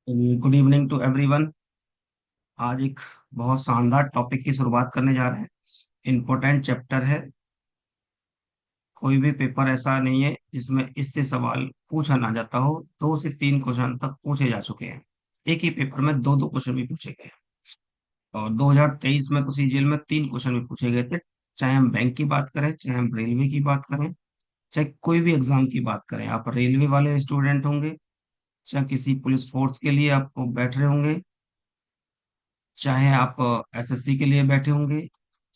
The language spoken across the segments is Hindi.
Good evening to everyone. आज एक बहुत शानदार टॉपिक की शुरुआत करने जा रहे हैं। इम्पोर्टेंट चैप्टर है। कोई भी पेपर ऐसा नहीं है जिसमें इससे सवाल पूछा ना जाता हो। 2 से 3 क्वेश्चन तक पूछे जा चुके हैं। एक ही पेपर में दो दो क्वेश्चन भी पूछे गए। और 2023 में तो सीजीएल में 3 क्वेश्चन भी पूछे गए थे। चाहे हम बैंक की बात करें, चाहे हम रेलवे की बात करें, चाहे कोई भी एग्जाम की बात करें, आप रेलवे वाले स्टूडेंट होंगे, चाहे किसी पुलिस फोर्स के लिए आपको बैठ रहे होंगे, चाहे आप एसएससी के लिए बैठे होंगे,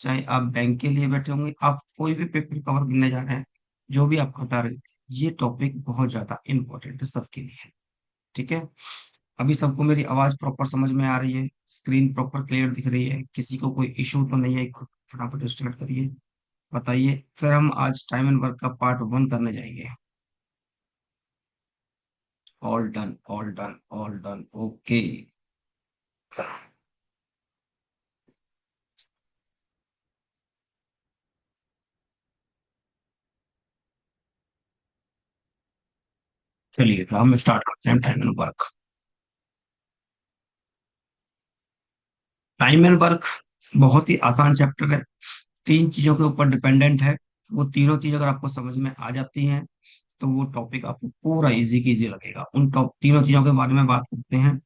चाहे आप बैंक के लिए बैठे होंगे, आप कोई भी पेपर कवर करने जा रहे हैं, जो भी आपका टारगेट, ये टॉपिक बहुत ज्यादा इंपॉर्टेंट है सबके लिए। ठीक है। अभी सबको मेरी आवाज प्रॉपर समझ में आ रही है? स्क्रीन प्रॉपर क्लियर दिख रही है? किसी को कोई इशू तो नहीं है? फटाफट स्टार्ट करिए, बताइए, फिर हम आज टाइम एंड वर्क का पार्ट 1 करने जाएंगे। All done, all done, all done, okay. चलिए तो हम स्टार्ट करते हैं time and work. Time and work बहुत ही आसान चैप्टर है। 3 चीजों के ऊपर डिपेंडेंट है। वो तीनों चीज अगर आपको समझ में आ जाती हैं तो वो टॉपिक आपको पूरा इजी की इजी लगेगा। उन टॉप तीनों चीजों के बारे में बात करते हैं।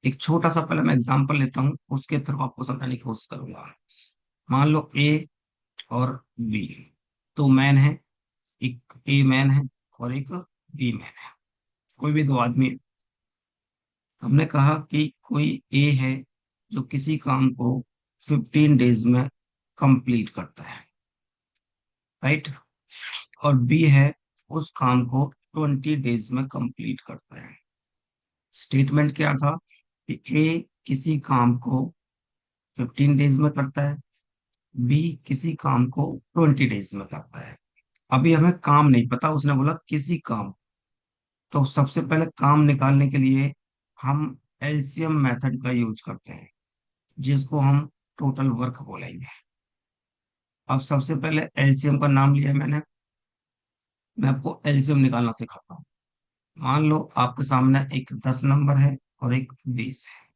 एक छोटा सा पहले मैं एग्जांपल लेता हूँ, उसके थ्रू आपको समझाने की कोशिश करूंगा। मान लो ए और बी तो मैन है। एक ए मैन है और एक बी मैन है। कोई भी दो आदमी है। हमने कहा कि कोई ए है जो किसी काम को 15 डेज में कंप्लीट करता है, राइट? और बी है उस काम को 20 डेज में कंप्लीट करता है। स्टेटमेंट क्या था कि ए किसी काम को 15 डेज में करता है, बी किसी काम को 20 डेज में करता है। अभी हमें काम नहीं पता, उसने बोला किसी काम। तो सबसे पहले काम निकालने के लिए हम एलसीएम मेथड का यूज करते हैं, जिसको हम टोटल वर्क बोलेंगे। अब सबसे पहले एलसीएम का नाम लिया मैंने। मैं आपको एलसीएम निकालना सिखाता हूँ। मान लो आपके सामने एक 10 नंबर है और एक 20 है।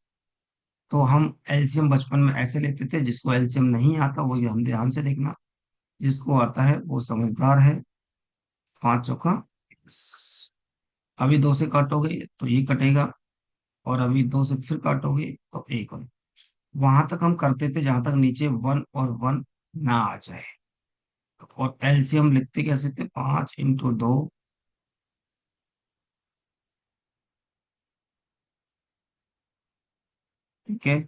तो हम एलसीएम बचपन में ऐसे लेते थे, जिसको एलसीएम नहीं आता वो ये हम ध्यान से देखना, जिसको आता है वो समझदार है। 5 चौका 10। अभी 2 से काटोगे तो ये कटेगा, और अभी 2 से फिर काटोगे तो एक और। वहां तक हम करते थे जहां तक नीचे 1 और 1 ना आ जाए। और एलसीएम लिखते कैसे थे? 5 × 2। ठीक है।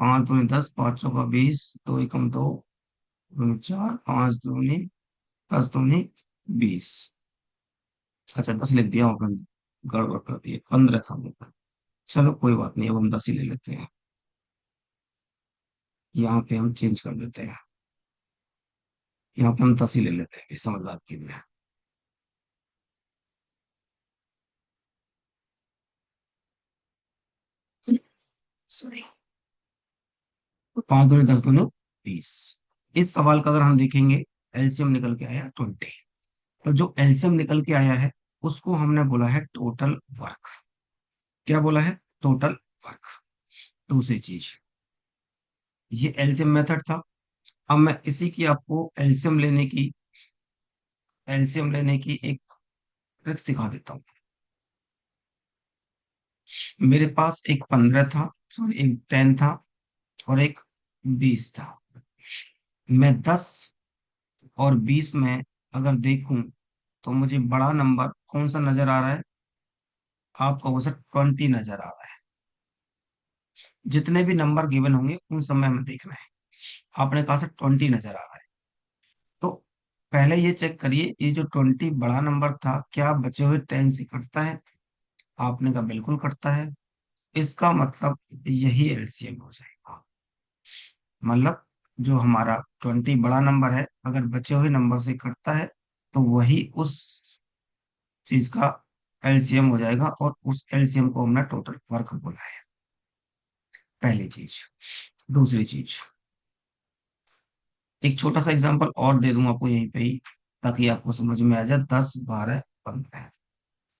5 दूनी 10, 5 चौका 20, 2 एकम 2, 2 4, 5 दूनी 10, 20। अच्छा 10 लिख दिया होगा, गड़बड़ कर दिया, 15 था मेरा। चलो कोई बात नहीं, अब हम 10 ही ले लेते हैं। यहाँ पे हम चेंज कर देते हैं। यहाँ पे हम 10 ही ले लेते हैं, ये समझदार के लिए। सॉरी। 5 दूनी 10, 20। इस सवाल का अगर हम देखेंगे, एलसीएम निकल के आया 20। तो जो एलसीएम निकल के आया है उसको हमने बोला है टोटल वर्क। क्या बोला है? Total work. दूसरी चीज, ये एलसीएम मेथड था। अब मैं इसी की आपको एलसीएम लेने की एक ट्रिक सिखा देता हूँ। मेरे पास एक 15 था, सॉरी एक 10 था और एक 20 था। मैं 10 और 20 में अगर देखूं तो मुझे बड़ा नंबर कौन सा नजर आ रहा है? आपको वो सर 20 नजर आ रहा है। जितने भी नंबर गिवन होंगे उन समय में देखना है। आपने कहा सर 20 नजर आ रहा है, तो पहले ये चेक करिए, ये जो 20 बड़ा नंबर था क्या बचे हुए 10 से कटता है? आपने कहा बिल्कुल कटता है। इसका मतलब यही एलसीएम हो जाएगा। मतलब जो हमारा 20 बड़ा नंबर है अगर बचे हुए नंबर से कटता है तो वही उस चीज का एलसीएम हो जाएगा, और उस एलसीएम को हमने टोटल वर्क बोला है। पहली चीज। दूसरी चीज, एक छोटा सा एग्जांपल और दे दूं आपको यहीं पे ही, ताकि आपको समझ में आ जाए। 10 12 15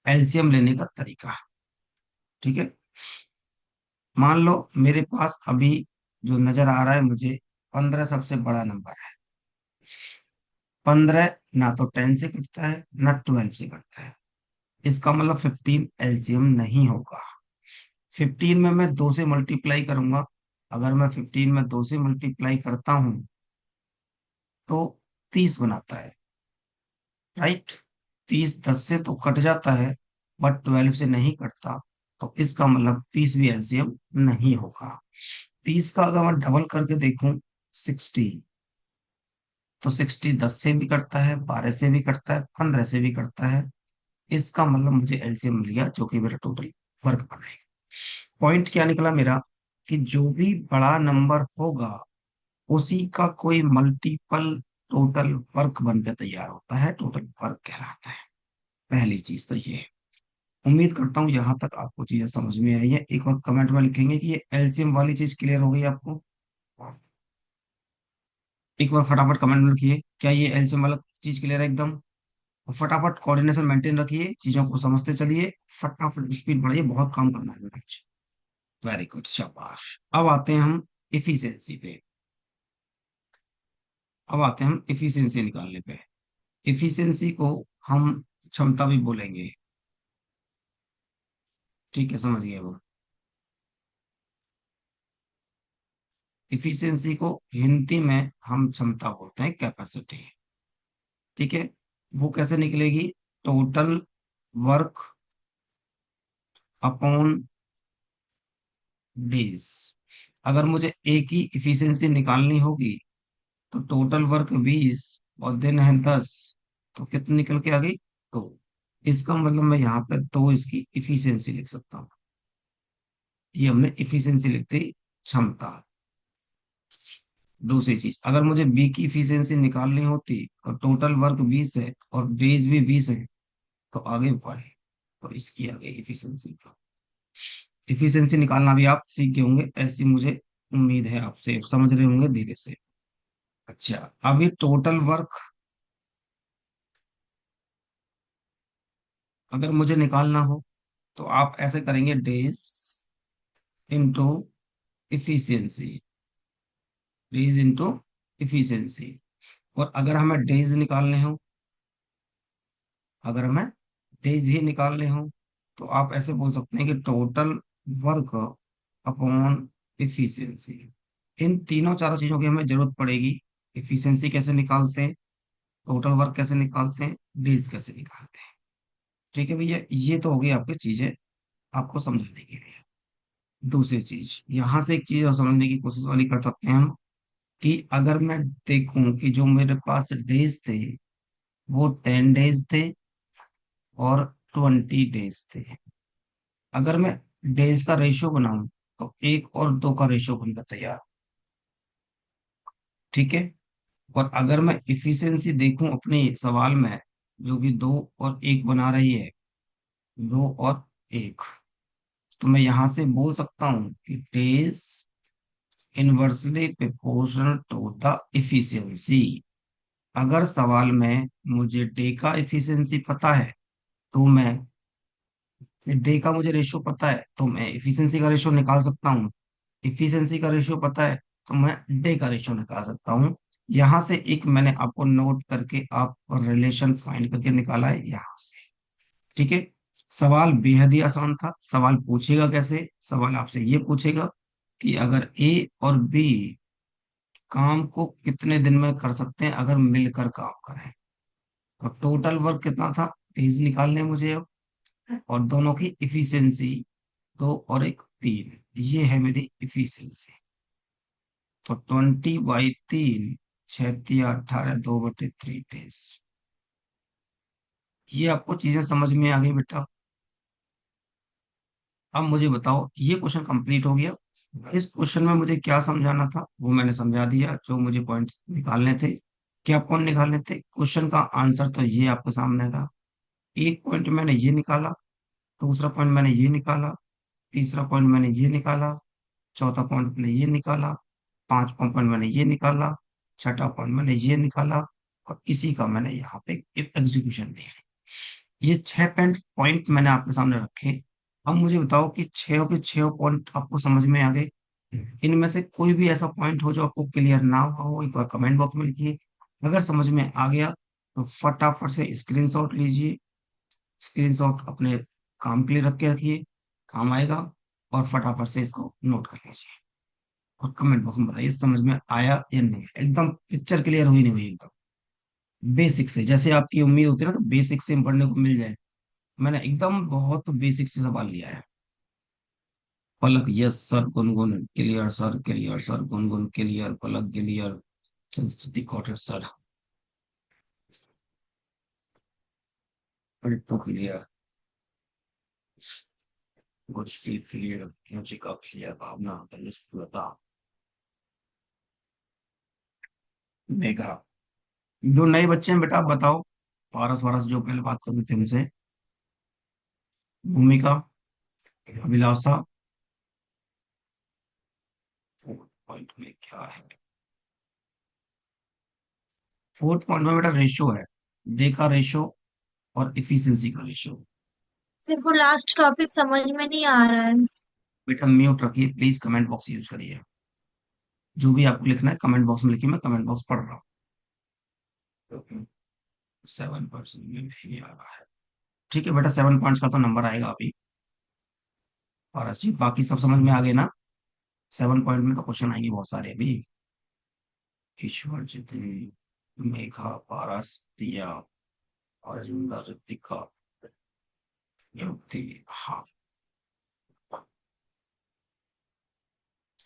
एलसीएम लेने का तरीका। ठीक है। मान लो मेरे पास अभी जो नजर आ रहा है मुझे, 15 सबसे बड़ा नंबर है। 15 ना तो 10 से कटता है ना 12 से कटता है। इसका मतलब 15 एलसीएम नहीं होगा। 15 में मैं 2 से मल्टीप्लाई करूंगा। अगर मैं 15 में 2 से मल्टीप्लाई करता हूं तो 30 बनाता है। राइट। 30 10 से तो कट जाता है, बट 12 से नहीं कटता। तो इसका मतलब 30 भी एलसीएम नहीं होगा। 30 का अगर मैं डबल करके देखूं, 60, तो 60 10 से भी कटता है, 12 से भी कटता है, 15 से भी कटता है। इसका मतलब मुझे एलसीएम मिल गया, जो कि मेरा टोटल वर्क बनाएगा। पॉइंट क्या निकला मेरा, कि जो भी बड़ा नंबर होगा उसी का कोई मल्टीपल टोटल वर्क बनकर तैयार होता है, टोटल वर्क कहलाता है। पहली चीज तो ये है। उम्मीद करता हूँ यहाँ तक आपको चीजें समझ में आई है। एक और कमेंट में लिखेंगे कि ये एलसीएम वाली चीज क्लियर हो गई आपको। एक बार फटाफट कमेंट में लिखिए, क्या ये एलसीएम वाला चीज क्लियर है एकदम। और फटाफट कोऑर्डिनेशन मेंटेन रखिए, चीजों को समझते चलिए। फटाफट स्पीड बढ़ाइए, बहुत काम करना है मेरा। वेरी गुड, शाबाश। अब आते हैं हम इफिशियंसी पे। अब आते हैं हम इफिशियंसी निकालने पे। इफिशियंसी को हम क्षमता भी बोलेंगे। ठीक है, समझ गए वो। इफिशियंसी को हिंदी में हम क्षमता बोलते हैं, कैपेसिटी। ठीक है। वो कैसे निकलेगी, टोटल वर्क अपॉन डेज। अगर मुझे एक ही इफिशियंसी निकालनी होगी तो टोटल वर्क 20 और दिन है 10, तो कितनी निकल के आ गई, तो इसका मतलब मैं यहाँ पे दो इसकी इफिशियंसी लिख सकता हूँ। ये हमने इफिशियंसी लिख दी, क्षमता। दूसरी चीज, अगर मुझे बी की इफिशियंसी निकालनी होती और टोटल वर्क 20 है और डेज भी 20 है, तो आगे 1, तो इसकी आ गई इफिशियंसी। इफिशियंसी निकालना भी आप सीख गए होंगे, ऐसी मुझे उम्मीद है, आपसे समझ रहे होंगे धीरे से। अच्छा, अभी टोटल वर्क अगर मुझे निकालना हो तो आप ऐसे करेंगे, days into efficiency. Days into efficiency. और अगर हमें डेज निकालने हो, अगर हमें डेज ही निकालने हो, तो आप ऐसे बोल सकते हैं कि टोटल वर्क अपॉन इफिशियंसी। इन तीनों चारों चीजों की हमें जरूरत पड़ेगी। इफिशियंसी कैसे निकालते हैं, टोटल वर्क कैसे निकालते हैं, डेज कैसे निकालते हैं। ठीक है भैया, ये तो हो गई आपकी चीजें आपको समझाने के लिए। दूसरी चीज, यहां से एक चीज और समझने की कोशिश वाली कर सकते हैं हम, कि अगर मैं देखूं कि जो मेरे पास डेज थे वो 10 डेज थे और 20 डेज थे। अगर मैं डेज का रेशियो बनाऊं तो 1 और 2 का रेशियो बनकर तैयार। ठीक है। और अगर मैं इफिशियंसी देखूं अपने सवाल में, जो कि 2 और 1 बना रही है, 2 और 1, तो मैं यहां से बोल सकता हूं कि days inversely proportional to the efficiency. अगर सवाल में मुझे डे का इफिशियंसी पता है तो मैं, डे का मुझे रेशियो पता है तो मैं इफिशियंसी का रेशियो निकाल सकता हूँ। इफिशियंसी का रेशियो पता है तो मैं डे का रेशियो निकाल सकता हूँ। यहां से एक मैंने आपको नोट करके आप रिलेशन फाइंड करके निकाला है यहां से। ठीक है। सवाल बेहद ही आसान था। सवाल पूछेगा कैसे, सवाल आपसे ये पूछेगा कि अगर ए और बी काम को कितने दिन में कर सकते हैं अगर मिलकर काम करें। तो टोटल वर्क कितना था, डेज निकालने हैं मुझे अब, और दोनों की इफिशियंसी, 2 और 1 3, ये है मेरी इफिशियंसी। तो 20/3, 6×3 = 18, 2/3 डेज। ये आपको चीजें समझ में आ गई बेटा। अब मुझे बताओ, ये क्वेश्चन कंप्लीट हो गया। इस क्वेश्चन में मुझे क्या समझाना था वो मैंने समझा दिया, जो मुझे पॉइंट्स निकालने थे। क्या पॉइंट निकालने थे, क्वेश्चन का आंसर तो ये आपके सामने था। एक पॉइंट मैंने ये निकाला, दूसरा पॉइंट मैंने ये निकाला, तीसरा पॉइंट मैंने ये निकाला, चौथा पॉइंट मैंने ये निकाला, पांचवा पॉइंट मैंने ये निकाला, छठा पॉइंट मैंने ये निकाला, और इसी का मैंने यहाँ पे एक एग्जीक्यूशन दिया। ये 6 पॉइंट मैंने आपके सामने रखे। अब मुझे बताओ कि छह के छह पॉइंट आपको समझ में आ गए? इनमें से कोई भी ऐसा पॉइंट हो जो आपको क्लियर ना हुआ हो, एक बार कमेंट बॉक्स में लिखिए। अगर समझ में आ गया तो फटाफट से स्क्रीनशॉट लीजिए। स्क्रीनशॉट अपने काम के लिए रख के रखिए, काम आएगा। और फटाफट से इसको नोट कर लीजिए और कमेंट बॉक्स में बताइए समझ में आया या नहीं। एकदम पिक्चर क्लियर हुई नहीं हुई, एकदम बेसिक से, जैसे आपकी उम्मीद होती है ना, तो बेसिक से पढ़ने को मिल जाए। मैंने एकदम बहुत बेसिक से सवाल लिया है। Palak yes sir, Gungun clear sir, clear sir, Gungun clear, Palak clear, Sanskriti कॉटेज sir, Alto clear, Goodspeed clear, music clear, Bhavna Lata, Megha. जो नए बच्चे हैं बेटा आप बताओ, पारस वारस जो पहले बात कर रहे थे उनसे। भूमिका, अभिलाषा, फोर्थ पॉइंट में क्या है? फोर्थ पॉइंट में बेटा रेशो है, डे का रेशो और इफिशिएंसी का रेशो। सिर्फ वो लास्ट टॉपिक समझ में नहीं आ रहा है। बेटा म्यूट रखिए प्लीज, कमेंट बॉक्स यूज करिए। जो भी आपको लिखना है कमेंट बॉक्स में लिखिए, मैं कमेंट बॉक्स पढ़ रहा हूँ। 7% में नहीं आ रहा है। ठीक है बेटा, 7 पॉइंट्स का तो नंबर आएगा अभी। और जी बाकी सब समझ में आ गए ना? 7 पॉइंट में तो क्वेश्चन आएंगे बहुत सारे अभी। ईश्वर जितनी, मेघा, पारस, दिया, और जिंदा, ऋतिका, युक्ति। हाँ।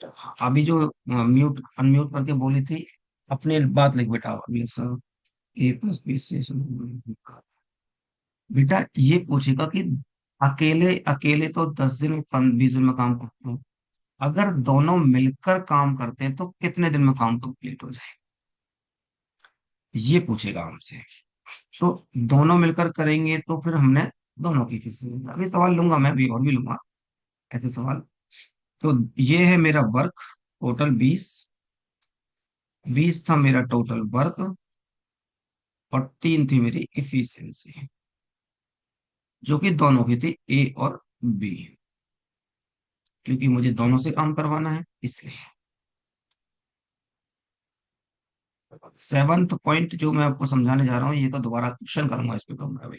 हाँ, अभी जो म्यूट अनम्यूट करके बोली थी, अपनी बात लिख बेटा अभी सर। ए प्लस बी से बेटा ये पूछेगा कि अकेले अकेले तो 10 दिन 20 दिन में काम करते हैं, अगर दोनों मिलकर काम करते हैं तो कितने दिन में काम कंप्लीट हो जाए, ये पूछेगा हमसे। तो दोनों मिलकर करेंगे तो फिर हमने दोनों की किसी अभी सवाल लूंगा, मैं भी और भी लूंगा ऐसे सवाल। तो ये है मेरा वर्क, टोटल 20 था मेरा टोटल वर्क, और 3 थी मेरी इफिशियंसी, जो कि दोनों की थी ए और बी, क्योंकि मुझे दोनों से काम करवाना है इसलिए। सेवंथ पॉइंट जो मैं आपको समझाने जा रहा हूँ, ये तो दोबारा क्वेश्चन करूंगा इस पे तो मैं अभी।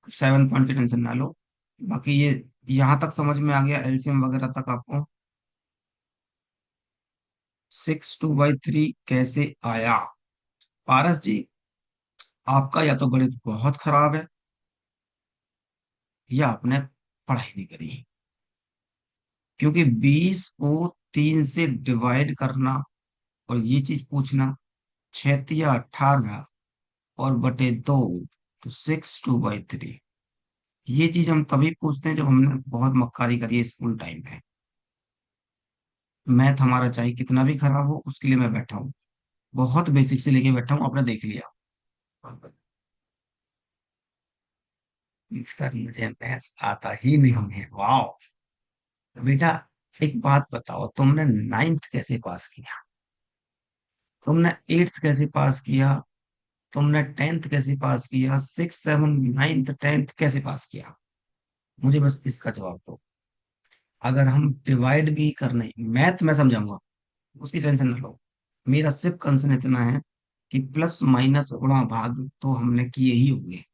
7 पॉइंट की टेंशन ना लो। बाकी ये यहां तक समझ में आ गया, एलसीएम वगैरह तक आपको। 6/2/3 कैसे आया? पारस जी, आपका या तो गणित बहुत खराब है, या आपने पढ़ाई नहीं करी। क्योंकि 20 को 3 से डिवाइड करना और ये चीज पूछना, 6 या 18 और बटे 2, तो 6/2/3। ये चीज हम तभी पूछते हैं जब हमने बहुत मक्कारी करी है स्कूल टाइम पे। मैथ हमारा चाहे कितना भी खराब हो, उसके लिए मैं बैठा हूँ, बहुत बेसिक से लेके बैठा हूँ, आपने देख लिया। सर मुझे मैथ आता ही नहीं है, वाह। बेटा एक बात बताओ, तुमने 9th कैसे पास किया? तुमने 8th कैसे पास किया? तुमने 10th कैसे पास किया? 6 7 9th 10th कैसे पास किया? मुझे बस इसका जवाब दो। अगर हम डिवाइड भी करने, मैथ मैं समझाऊंगा, उसकी टेंशन ना लो। मेरा सिर्फ कंसर्न इतना है कि प्लस माइनस गुणा भाग तो हमने किए ही होंगे।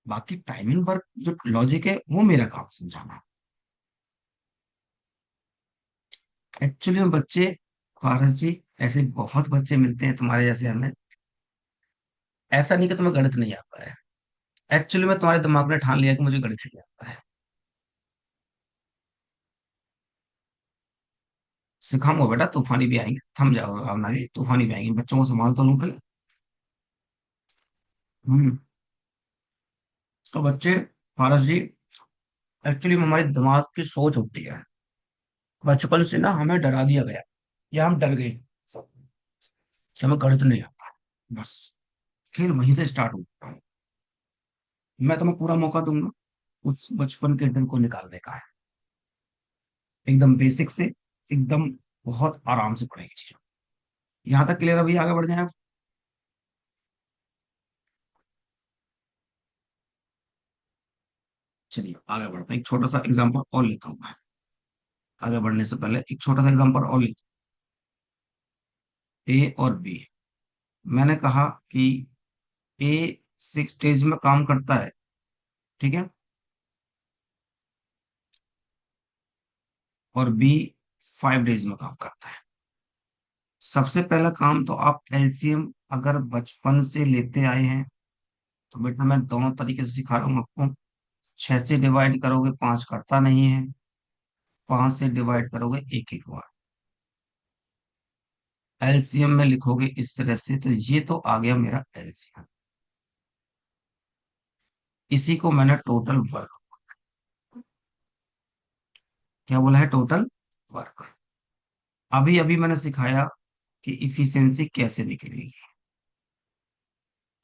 बाकी टाइमिंग वर्क जो लॉजिक है वो मेरा काम समझाना। एक्चुअली में बच्चे, फारस जी, ऐसे बहुत बच्चे मिलते हैं तुम्हारे जैसे हमें। ऐसा नहीं कि तुम्हें गणित नहीं आता है, एक्चुअली में तुम्हारे दिमाग ने ठान लिया कि मुझे गणित नहीं आता है। सिखाऊंगा बेटा, तूफानी भी आएंगे, थम जाओ अब ना, तूफानी भी आएंगे, बच्चों को संभाल तो लूं पहले। हम्म। तो बच्चे, फारस जी, एक्चुअली में हमारे दिमाग की सोच होती है, बचपन से ना हमें डरा दिया गया, या हम डर गए कि हमें गणित नहीं आता। बस खेल वहीं से स्टार्ट होता है। मैं तुम्हें पूरा मौका दूंगा उस बचपन के दिन को निकालने का है, एकदम बेसिक से, एकदम बहुत आराम से पढ़ेंगे चीजों। यहाँ तक क्लियर, अभी आगे बढ़ जाए। चलिए आगे बढ़ते हैं, एक छोटा सा एग्जांपल और लेता हूँ मैं। आगे बढ़ने से पहले एक छोटा सा एग्जांपल और लेता हूँ, ए और बी। मैंने कहा कि ए 6 डेज में काम करता है, ठीक है, और बी 5 डेज में काम करता है। सबसे पहला काम तो आप एलसीएम अगर बचपन से लेते आए हैं, तो बेटा मैं दोनों तरीके से सिखा रहा हूँ आपको। 6 से डिवाइड करोगे 5 करता नहीं है, 5 से डिवाइड करोगे एक एक बार। एलसीएम में लिखोगे इस तरह से, तो ये तो आ गया मेरा एलसीएम। इसी को मैंने टोटल वर्क, क्या बोला है, टोटल वर्क। अभी अभी मैंने सिखाया कि इफिशियंसी कैसे निकलेगी।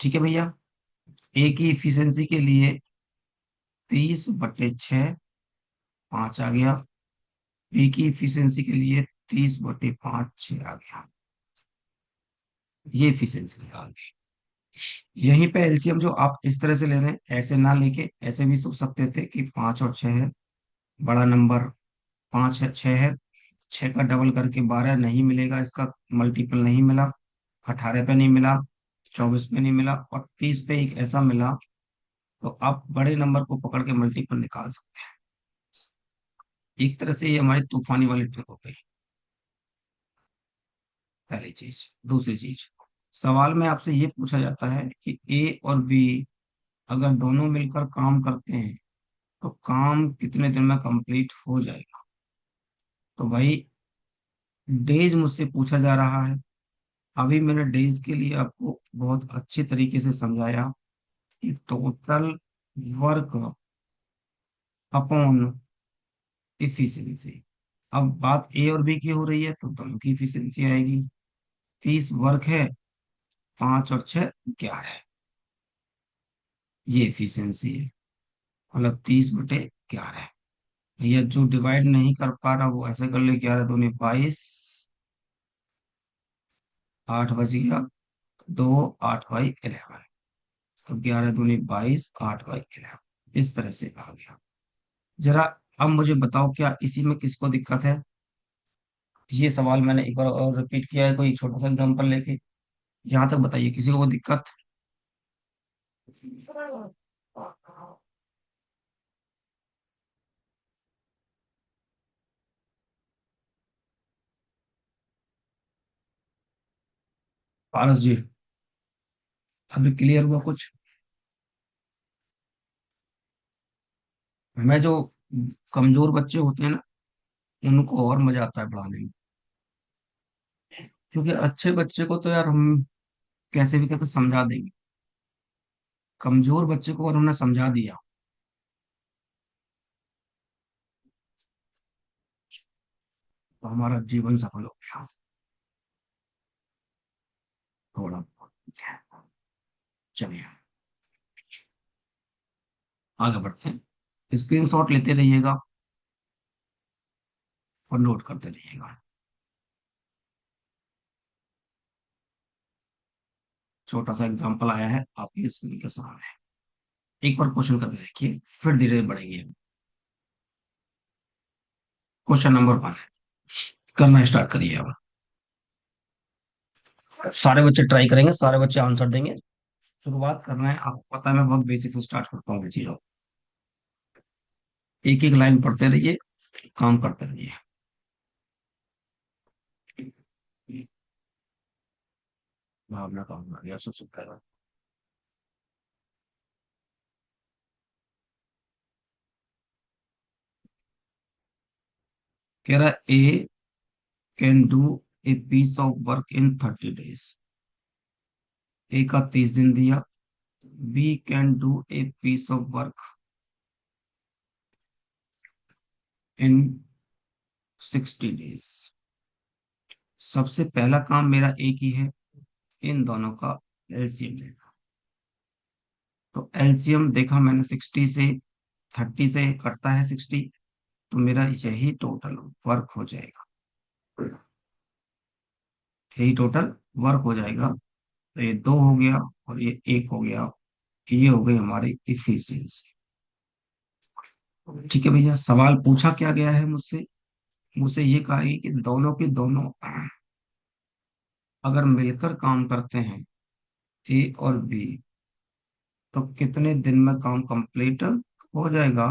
ठीक है भैया, ए की इफिशियंसी के लिए 30/6, 5 आ गया। बी की इफिशियंसी के लिए 30/5, 6 आ गया। ये इफिशियंसी निकाल दी। यहीं पे एलसीएम जो आप इस तरह से ले रहे हैं, ऐसे ना लेके ऐसे भी सोच सकते थे कि 5 और 6 है, बड़ा नंबर 5 है 6 है, 6 का डबल करके 12 नहीं मिलेगा, इसका मल्टीपल नहीं मिला, 18 पे नहीं मिला, 24 पे नहीं मिला, और 30 पे एक ऐसा मिला। तो आप बड़े नंबर को पकड़ के मल्टीपल निकाल सकते हैं। एक तरह से ये हमारी तूफानी वाली ट्रिक हो गई, पहली चीज। दूसरी चीज, सवाल में आपसे ये पूछा जाता है कि ए और बी अगर दोनों मिलकर काम करते हैं तो काम कितने दिन में कंप्लीट हो जाएगा। तो भाई डेज मुझसे पूछा जा रहा है। अभी मैंने डेज के लिए आपको बहुत अच्छे तरीके से समझाया कि टोटल वर्क अपॉन इफिशियंसी। अब बात ए और बी की हो रही है तो दोनों की इफिशियंसी आएगी। 30 वर्क है, 5 और 6 11, ये इफिशियंसी है। मतलब 30/11। भैया जो डिवाइड नहीं कर पा रहा वो ऐसे कर ले, 11 दूनी 22, 8 बच गया, 2 8/11। तो 11 दूनी 22, 8/11, इस तरह से आ गया। जरा अब मुझे बताओ, क्या इसी में किसको दिक्कत है। ये सवाल मैंने एक बार और रिपीट किया है, कोई छोटा सा एग्जांपल लेके। यहाँ तक बताइए, किसी को कोई दिक्कत। पारस जी, अभी क्लियर हुआ कुछ। मैं जो कमजोर बच्चे होते हैं ना, उनको और मजा आता है पढ़ाने में। क्योंकि अच्छे बच्चे को तो यार हम कैसे भी करके समझा देंगे, कमजोर बच्चे को और हमने समझा दिया तो हमारा जीवन सफल हो गया। थोड़ा बहुत। चलिए आगे बढ़ते हैं, स्क्रीनशॉट लेते रहिएगा और नोट करते रहिएगा। छोटा सा एग्जांपल आया है आपकी स्क्रीन के सामने, एक बार क्वेश्चन करके देखिए, फिर धीरे बढ़ेंगे। क्वेश्चन नंबर 1 करना स्टार्ट करिए अब। सारे बच्चे ट्राई करेंगे, सारे बच्चे आंसर देंगे। शुरुआत करना है, आपको पता है मैं बहुत बेसिक से स्टार्ट करता हूँ चीजों। एक एक लाइन पढ़ते रहिए, काम करते रहिए। भावना काम आ गया, सब सुन। कह रहा है A can do a piece of work in 30 days. A का 30 दिन दिया। B can do a piece of work in 60 days. सबसे पहला काम मेरा एक ही है, इन दोनों का एलसीएम लेना। तो एलसीएम देखा मैंने, 60 से 30 से कटता है 60, तो मेरा यही टोटल वर्क हो जाएगा। यही टोटल वर्क हो जाएगा। तो ये 2 हो गया और ये 1 हो गया। ये हो गई हमारी इफिशियंसी। ठीक है भैया, सवाल पूछा क्या गया है मुझसे? मुझसे ये कहा है कि दोनों के दोनों अगर मिलकर काम करते हैं, ए और बी, तो कितने दिन में काम कंप्लीट हो जाएगा?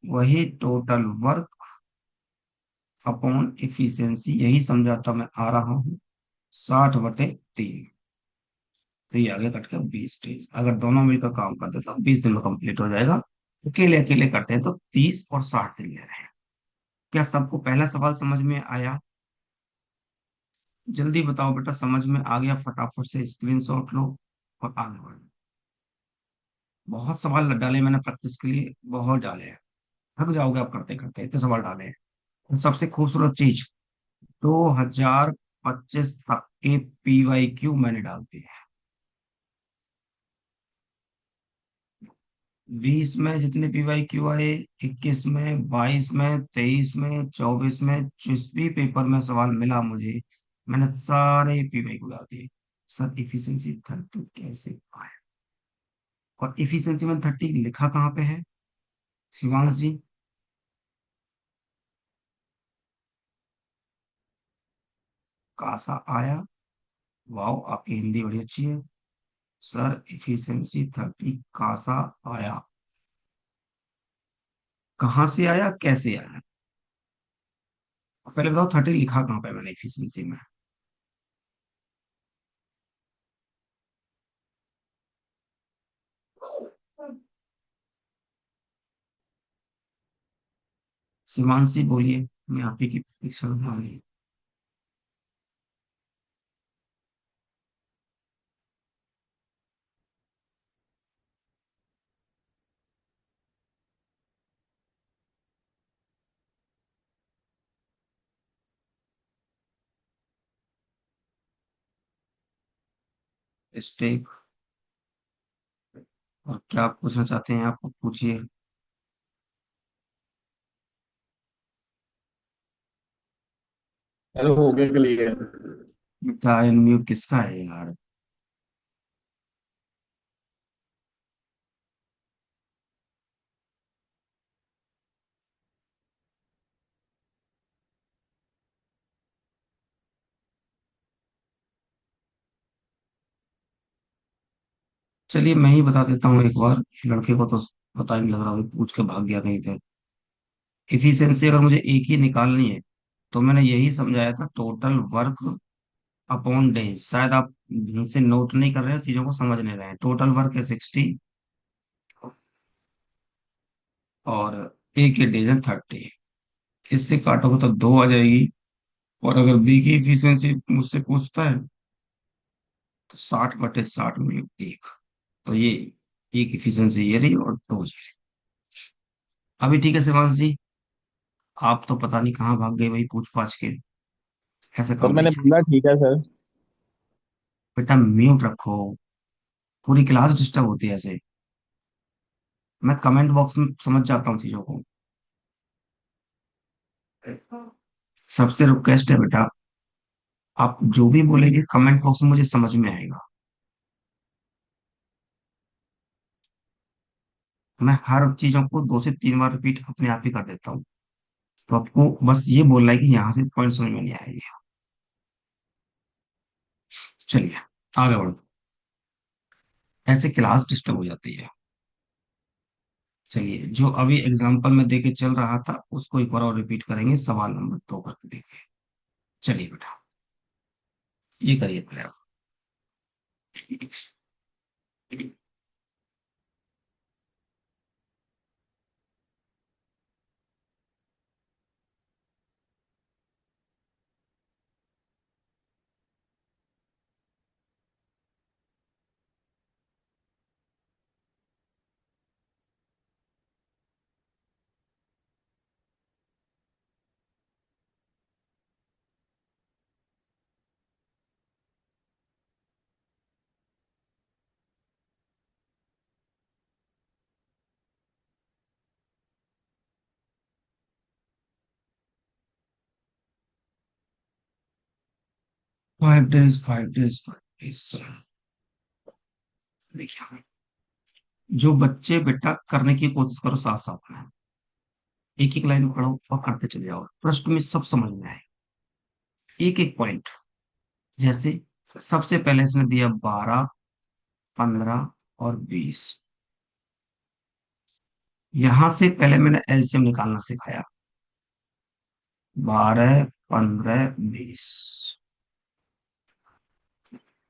वही टोटल वर्क अपॉन इफिशियंसी, यही समझाता मैं आ रहा हूँ। 60/3। तो ये आगे कट के 20 डेज, अगर दोनों मिलकर काम करते तो 20 दिन में कंप्लीट हो जाएगा। अकेले अकेले करते हैं तो 30 और 60 दिन ले रहे हैं। क्या सबको पहला सवाल समझ में आया? जल्दी बताओ बेटा, समझ में आ गया? फटाफट से स्क्रीनशॉट लो और आगे बढ़ो। बहुत सवाल डाले मैंने प्रैक्टिस के लिए, बहुत डाले हैं। थक जाओगे आप करते करते, इतने सवाल डाले हैं। और सबसे खूबसूरत चीज, 2025 तक के PYQ मैंने डाल दिए हैं। 20 में जितने PYQ आए, 21 में, 22 में, 23 में, 24 में, जिस भी पेपर में सवाल मिला मुझे, मैंने सारे PYQ डाल दिए। सर इफिशिएंसी 30 कैसे आए? और इफिशिएंसी में 30 लिखा कहाँ पे है शिवांश जी? कासा आया। वाह, आपकी हिंदी बड़ी अच्छी है। सर इफिशिएंसी 30 कासा आया। कहाँ से आया, कैसे आया? पहले बताओ 30 लिखा कहाँ पे मैंने इफिशिएंसी में? शिवांशी बोलिए, मैं आप ही की परीक्षा में। स्टेप। और क्या पूछना चाहते हैं आप, पूछिए। हेलो, हो गया क्लियर। बेटा म्यूट किसका है यार? चलिए मैं ही बता देता हूँ एक बार। लड़के को तो पता ही नहीं लग रहा, अभी पूछ के भाग गया कहीं पे। इफिशिएंसी अगर मुझे एक ही निकालनी है, तो मैंने यही समझाया था, टोटल वर्क अपॉन डेज। शायद आप ढंग से नोट नहीं कर रहे हो, चीजों को समझ नहीं रहे हैं। टोटल वर्क है 60, और ए के डेज है 30। इससे काटोगे तो 2 आ जाएगी। और अगर बी की इफिशियंसी मुझसे पूछता है, तो 60/60 में 1। तो ये एक इफिशियंसी ये रही, और 2 ये रही। अभी ठीक है शिवांश जी? आप तो पता नहीं कहाँ भाग गए भाई, पूछ पाछ के। ऐसे सर काम नहीं मैंने बोला चलेगा। ठीक है सर। बेटा म्यूट रखो, पूरी क्लास डिस्टर्ब होती है ऐसे। मैं कमेंट बॉक्स में समझ जाता हूँ चीजों को। सबसे रिक्वेस्ट है बेटा, आप जो भी बोलेंगे कमेंट बॉक्स में मुझे समझ में आएगा। मैं हर चीजों को 2 से 3 बार रिपीट अपने आप ही कर देता हूँ। तो आपको बस ये बोलना है कि यहाँ से पॉइंट समझ में नहीं आएगी। चलिए आगे बढ़ो, ऐसे क्लास डिस्टर्ब हो जाती है। चलिए, जो अभी एग्जांपल में देके चल रहा था उसको एक बार और रिपीट करेंगे, सवाल नंबर 2 करके देखिए। चलिए बेटा, ये करिए पहले आप। 5 डेज, 5 डेज, 5 डेज। देखिए, जो बच्चे बेटा करने की कोशिश करो साथ साथ में, एक एक लाइन पढ़ो और करते चले जाओ, ट्रस्ट में सब समझ में आए, एक एक पॉइंट। जैसे सबसे पहले इसने दिया 12, 15 और 20। यहां से पहले मैंने एलसीएम निकालना सिखाया। 12, 15, 20।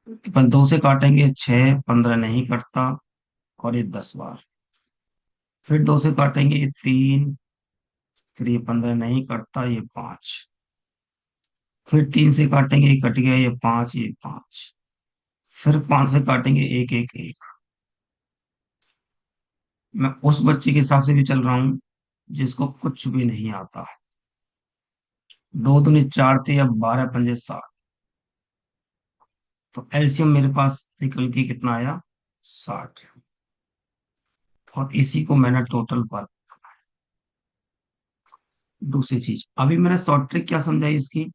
अपन दो से काटेंगे 6, 15 नहीं कटता, और ये 10 बार। फिर दो से काटेंगे ये 3, फिर ये 15 नहीं कटता, ये 5। फिर 3 से काटेंगे, ये कट गया, ये 5, ये 5। फिर 5 से काटेंगे, एक एक एक। मैं उस बच्चे के हिसाब से भी चल रहा हूँ जिसको कुछ भी नहीं आता। दो दूनी चार थे, अब 12 पंजे 7। तो एलसीएम मेरे पास निकल के कितना आया? 60। और इसी को मैंने टोटल पर। दूसरी चीज, अभी मैंने शॉर्ट ट्रिक क्या समझाई इसकी?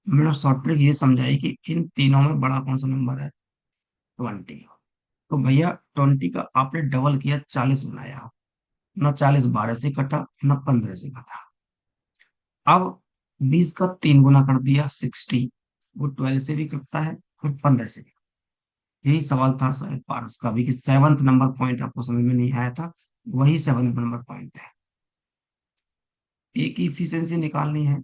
मैंने शॉर्ट ट्रिक ये समझाई कि इन तीनों में बड़ा कौन सा नंबर है? 20। तो भैया 20 का आपने डबल किया, 40 बनाया। ना 40 12 से कटा, ना 15 से कटा। अब 20 का 3 गुना कर दिया, 60। वो 12 से भी कटता है और 15 से भी। यही सवाल था शायद पारस का भी, कि सेवंथ नंबर पॉइंट आपको समझ में नहीं आया था। वही सेवंथ नंबर पॉइंट है। ए की इफिशियंसी निकालनी है।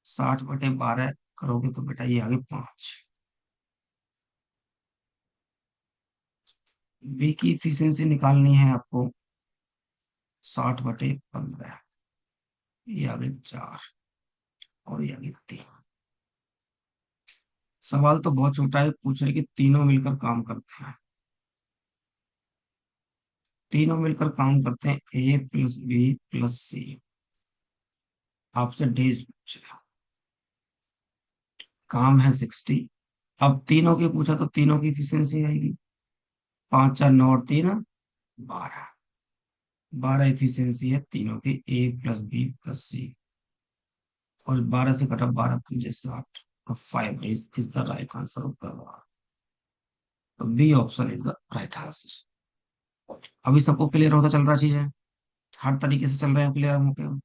60/12 करोगे तो बेटा ये आगे 5। बी की इफिशियंसी निकालनी है आपको। 60/15, ये आगे 4, और ये आगे 3। सवाल तो बहुत छोटा है, पूछ रहे कि तीनों मिलकर काम करते हैं। तीनों मिलकर काम करते हैं, ए प्लस बी प्लस सी। आपसे डेज पूछ रहा, काम है 60। अब तीनों की पूछा तो तीनों की इफिशियंसी आएगी। 5 4 9 और 3 12। 12 इफिशियंसी है तीनों की, A plus B plus C. और 12 से कटा 12 5 60। 5 is the right answer of the. तो B option is the right answer. अभी सबको क्लियर होता चल रहा चीज है, हर तरीके से चल रहे हैं क्लियर होके हम।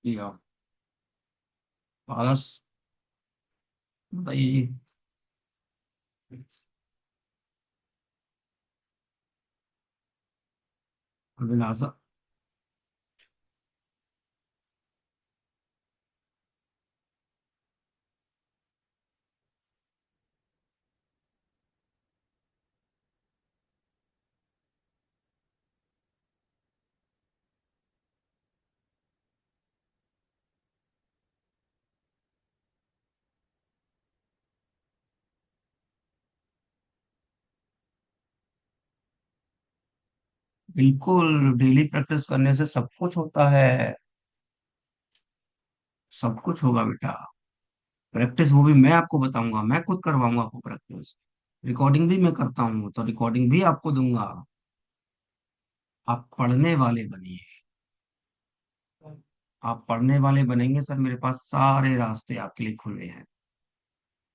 या पारस, बताइए जी। अभिलाषा। बिल्कुल, डेली प्रैक्टिस करने से सब कुछ होता है। सब कुछ होगा बेटा। प्रैक्टिस वो भी मैं आपको बताऊंगा, मैं खुद करवाऊंगा आपको प्रैक्टिस। रिकॉर्डिंग भी मैं करता हूँ, तो रिकॉर्डिंग भी आपको दूंगा। आप पढ़ने वाले बनिए। आप पढ़ने वाले बनेंगे सर, मेरे पास सारे रास्ते आपके लिए खुले हैं।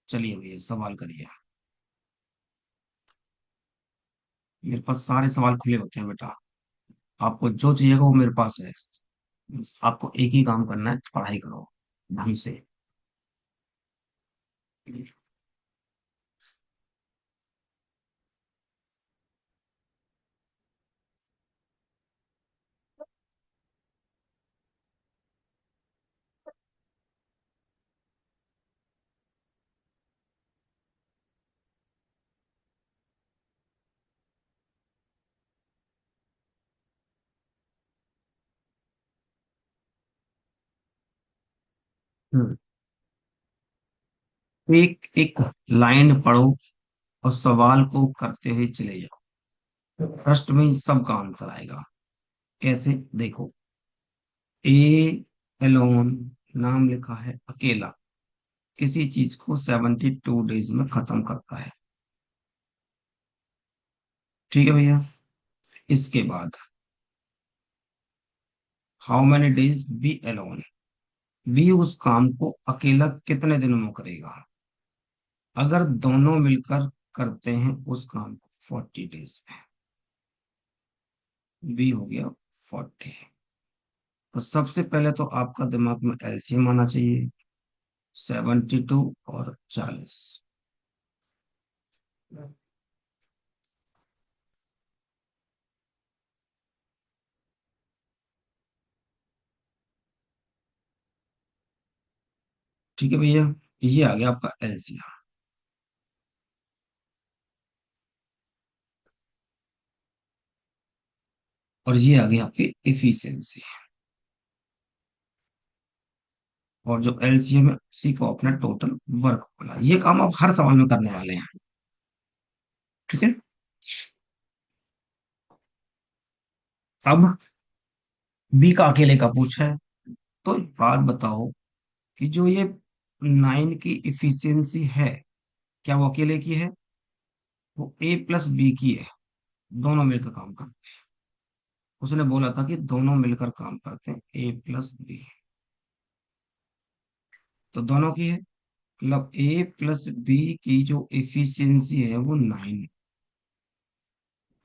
चलिए भैया सवाल करिए। मेरे पास सारे सवाल खुले होते हैं बेटा। आपको जो चाहिएगा वो मेरे पास है। बस आपको एक ही काम करना है, पढ़ाई करो ढंग से। हम्म, एक एक लाइन पढ़ो और सवाल को करते हुए चले जाओ। फर्स्ट में ही सबका आंसर आएगा। कैसे? देखो, ए एलोन, नाम लिखा है अकेला, किसी चीज को 72 डेज में खत्म करता है। ठीक है भैया। इसके बाद how many days B alone, B उस काम को अकेला कितने दिनों में करेगा। अगर दोनों मिलकर करते हैं उस काम को 40 डेज में। बी हो गया 40। तो सबसे पहले तो आपका दिमाग में एलसीएम आना चाहिए, 72 और 40। ठीक है भैया, ये आ गया आपका एलसीएम। और ये आ गई आपकी इफिशियंसी। और जो एलसीएम है उसी को अपना टोटल वर्क बोला। ये काम आप हर सवाल में करने वाले हैं। ठीक है। अब बी का अकेले का पूछा है, तो एक बात बताओ कि जो ये 9 की इफिशियंसी है, क्या वो अकेले की है? वो ए प्लस बी की है। दोनों मिलकर काम करते हैं। उसने बोला था कि दोनों मिलकर काम करते हैं, ए प्लस बी। तो दोनों की है, मतलब ए प्लस बी की जो इफिशियंसी है वो 9।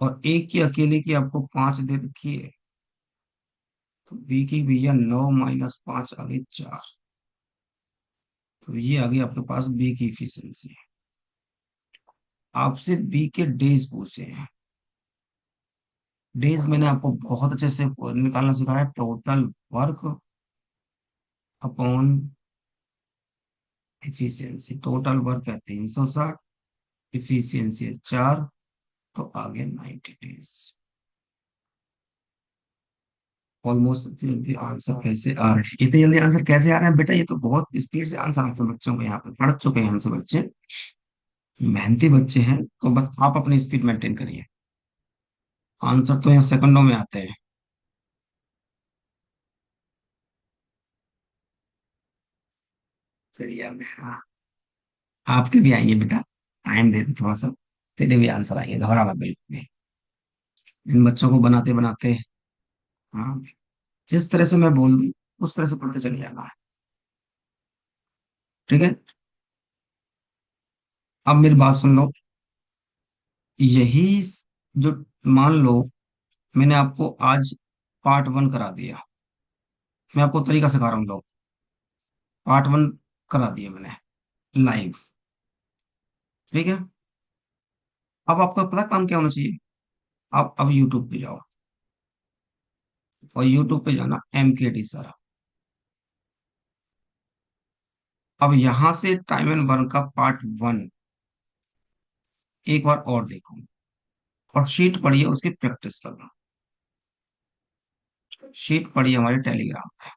और ए की अकेले की आपको 5 दे रखी है। तो बी की भैया 9 - 5 आ गई 4। तो ये आ गई आपके पास बी की इफिशियंसी। आपसे बी के डेज पूछे हैं। डेज मैंने आपको बहुत अच्छे से निकालना सिखाया। Total work upon efficiency. Total work है 360, इफिशियंसी है 4, तो आगे 90 डेज। ऑलमोस्ट। आंसर कैसे आ रहे हैं, इतने जल्दी आंसर कैसे आ रहे हैं बेटा? ये तो बहुत स्पीड से आंसर आते हैं बच्चों को, यहाँ पे पढ़ चुके हैं हमसे बच्चे, मेहनती बच्चे हैं। तो बस आप अपनी स्पीड मेंटेन करिए, आंसर तो यहाँ सेकंडों में आते हैं। चलिए अब हाँ, आपके भी आएंगे बेटा, टाइम दे दे थोड़ा सा, तेरे भी आंसर आएंगे, घबराना बिल्कुल नहीं। इन बच्चों को बनाते बनाते, हाँ, जिस तरह से मैं बोल दूं उस तरह से पढ़ते चले जाना है। ठीक है। अब मेरी बात सुन लो। यही जो, मान लो मैंने आपको आज पार्ट 1 करा दिया, मैं आपको तरीका सिखा रहा हूँ, लो पार्ट 1 करा दिया मैंने लाइव। ठीक है। अब आपका पता काम क्या होना चाहिए? आप अब यूट्यूब पे जाओ, और यूट्यूब पे जाना MKT सर। अब यहां से टाइम एंड वर्क का पार्ट 1 एक बार और देखो, और शीट पढ़िए, उसकी प्रैक्टिस करना। शीट पढ़िए हमारे टेलीग्राम पे,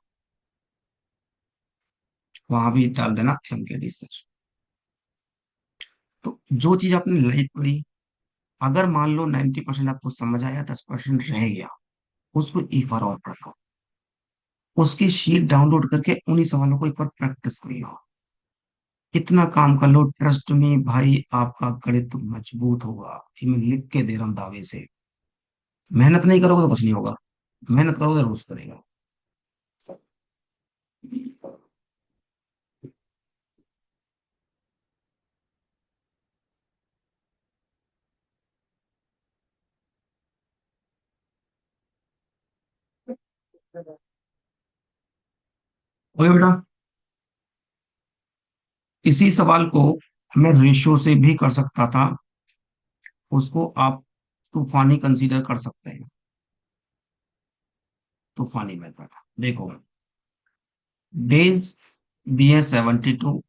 वहां भी डाल देना MKT सर। तो जो चीज आपने लाइव पढ़ी, अगर मान लो 90% आपको समझ आया, 10% रह गया, उसको एक बार और पढ़ लो। उसकी शीट डाउनलोड करके उन्हीं सवालों को एक बार प्रैक्टिस कर लो। इतना काम कर लो, ट्रस्ट में भाई, आपका गणित मजबूत होगा। ये मैं लिख के दे रहा हूँ दावे से। मेहनत नहीं करोगे तो कुछ नहीं होगा, मेहनत करोगे तो रोज करेगा। ओके बेटा, इसी सवाल को मैं रेशो से भी कर सकता था, उसको आप तूफानी कंसीडर कर सकते हैं। तूफानी मेथड देखो, डेज बी है 72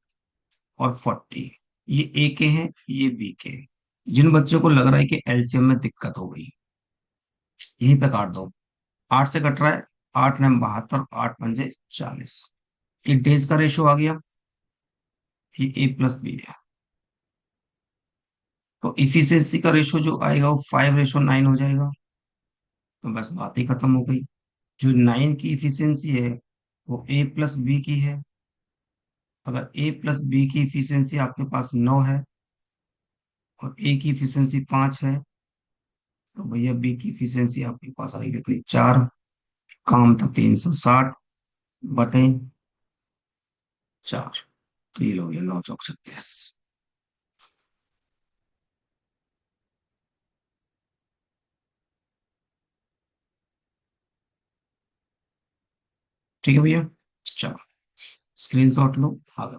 और 40। ये ए के हैं, ये बी के हैं। जिन बच्चों को लग रहा है कि एलसीएम में दिक्कत हो गई, यहीं पे काट दो। 8 से कट रहा है, 8 - 9 = 72, 8 × 5 = 40। ये डेज का रेशो आ गया, ये ए प्लस बी है। तो इफिशियंसी का रेशो जो आएगा वो 5:9 हो जाएगा। तो बस बात ही खत्म हो गई। जो 9 की इफिशियंसी है वो ए प्लस बी की है। अगर ए प्लस बी की इफिशियंसी आपके पास 9 है, और ए की इफिशियंसी 5 है, तो भैया बी की इफिशियंसी आपके पास आएगी कितनी? 4। काम था 360/4। तो ये लो, ये 9×4 = 36। ठीक है भैया, चलो स्क्रीनशॉट लो, आगे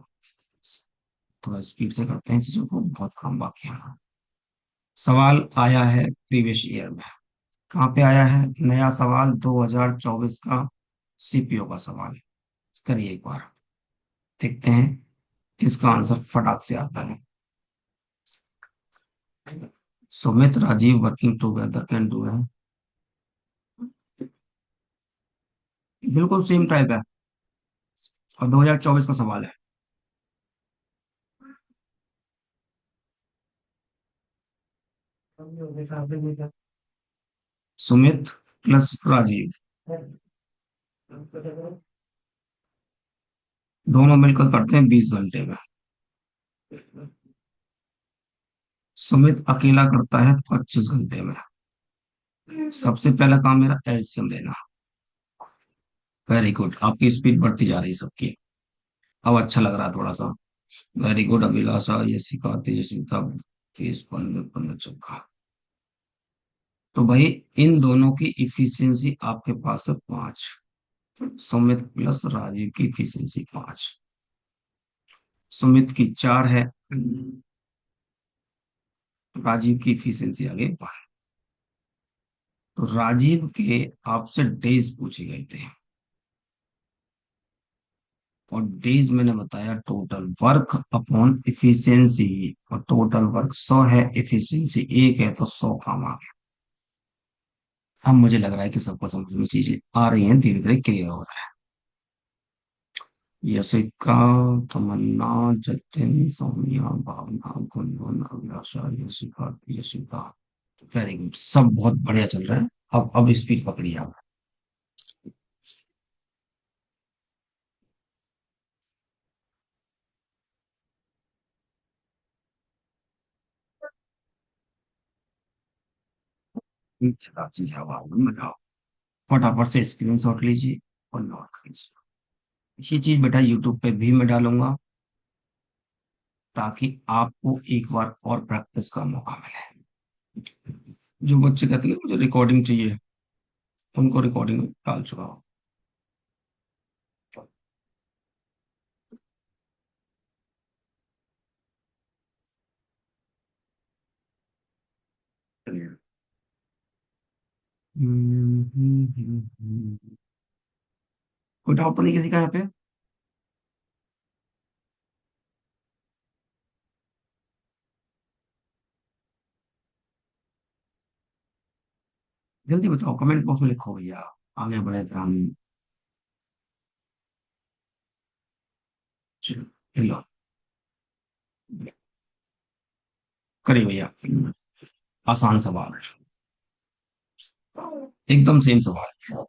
थोड़ा स्पीड से करते हैं चीजों को, बहुत काम बाकी है। सवाल आया है प्रीवियस ईयर में, कहाँ पे आया है नया सवाल, 2024 का सीपीओ का सवाल। करिए एक बार, देखते हैं किसका आंसर फटाक से आता है। Sumit Rajeev working together can do है, बिल्कुल सेम टाइप है, और 2024 का सवाल है। सुमित प्लस राजीव, दोनों मिलकर करते हैं 20 घंटे में। सुमित अकेला करता है 25 घंटे में। सबसे पहला काम मेरा एलसीएम लेना। वेरी गुड, आपकी स्पीड बढ़ती जा रही है सबकी, अब अच्छा लग रहा है थोड़ा सा। वेरी गुड अभिलाषा, ये सिखाते जसिका, 30 15 15 चौका। तो भाई इन दोनों की इफिशियंसी आपके पास है 5, सुमित प्लस राजीव की इफिशियंसी 5, सुमित की 4 है, राजीव की इफिशियंसी आगे 1। तो राजीव के आपसे डेज पूछे गए थे, और डेज मैंने बताया टोटल वर्क अपॉन इफिशियंसी, और टोटल वर्क 100 है, इफिशियंसी 1 है, तो 100 काम आ गया। अब मुझे लग रहा है कि सबको समझ में चीजें आ रही हैं, धीरे धीरे क्लियर हो रहा है। यशिका, तमन्ना, जतिन, सौम्या, भावना, गुनगुन, अभिलाषा, यशिका, यशिका। वेरी गुड, सब बहुत बढ़िया चल रहा है। अब स्पीड पकड़िए आप। जवाब में लगाओ, फटाफट से स्क्रीनशॉट लीजिए और नोट कीजिए। ये चीज बेटा यूट्यूब पे भी मैं डालूंगा, ताकि आपको एक बार और प्रैक्टिस का मौका मिले। जो बच्चे कहते हैं मुझे रिकॉर्डिंग चाहिए, उनको रिकॉर्डिंग डाल चुका हूँ। कोई डाउट तो नहीं किसी का यहाँ पे? जल्दी बताओ, कमेंट बॉक्स में लिखो भैया, आगे बढ़े फिर हम। चलो, ये लो, करिए भैया, आसान सवाल है, एकदम सेम सवाल है।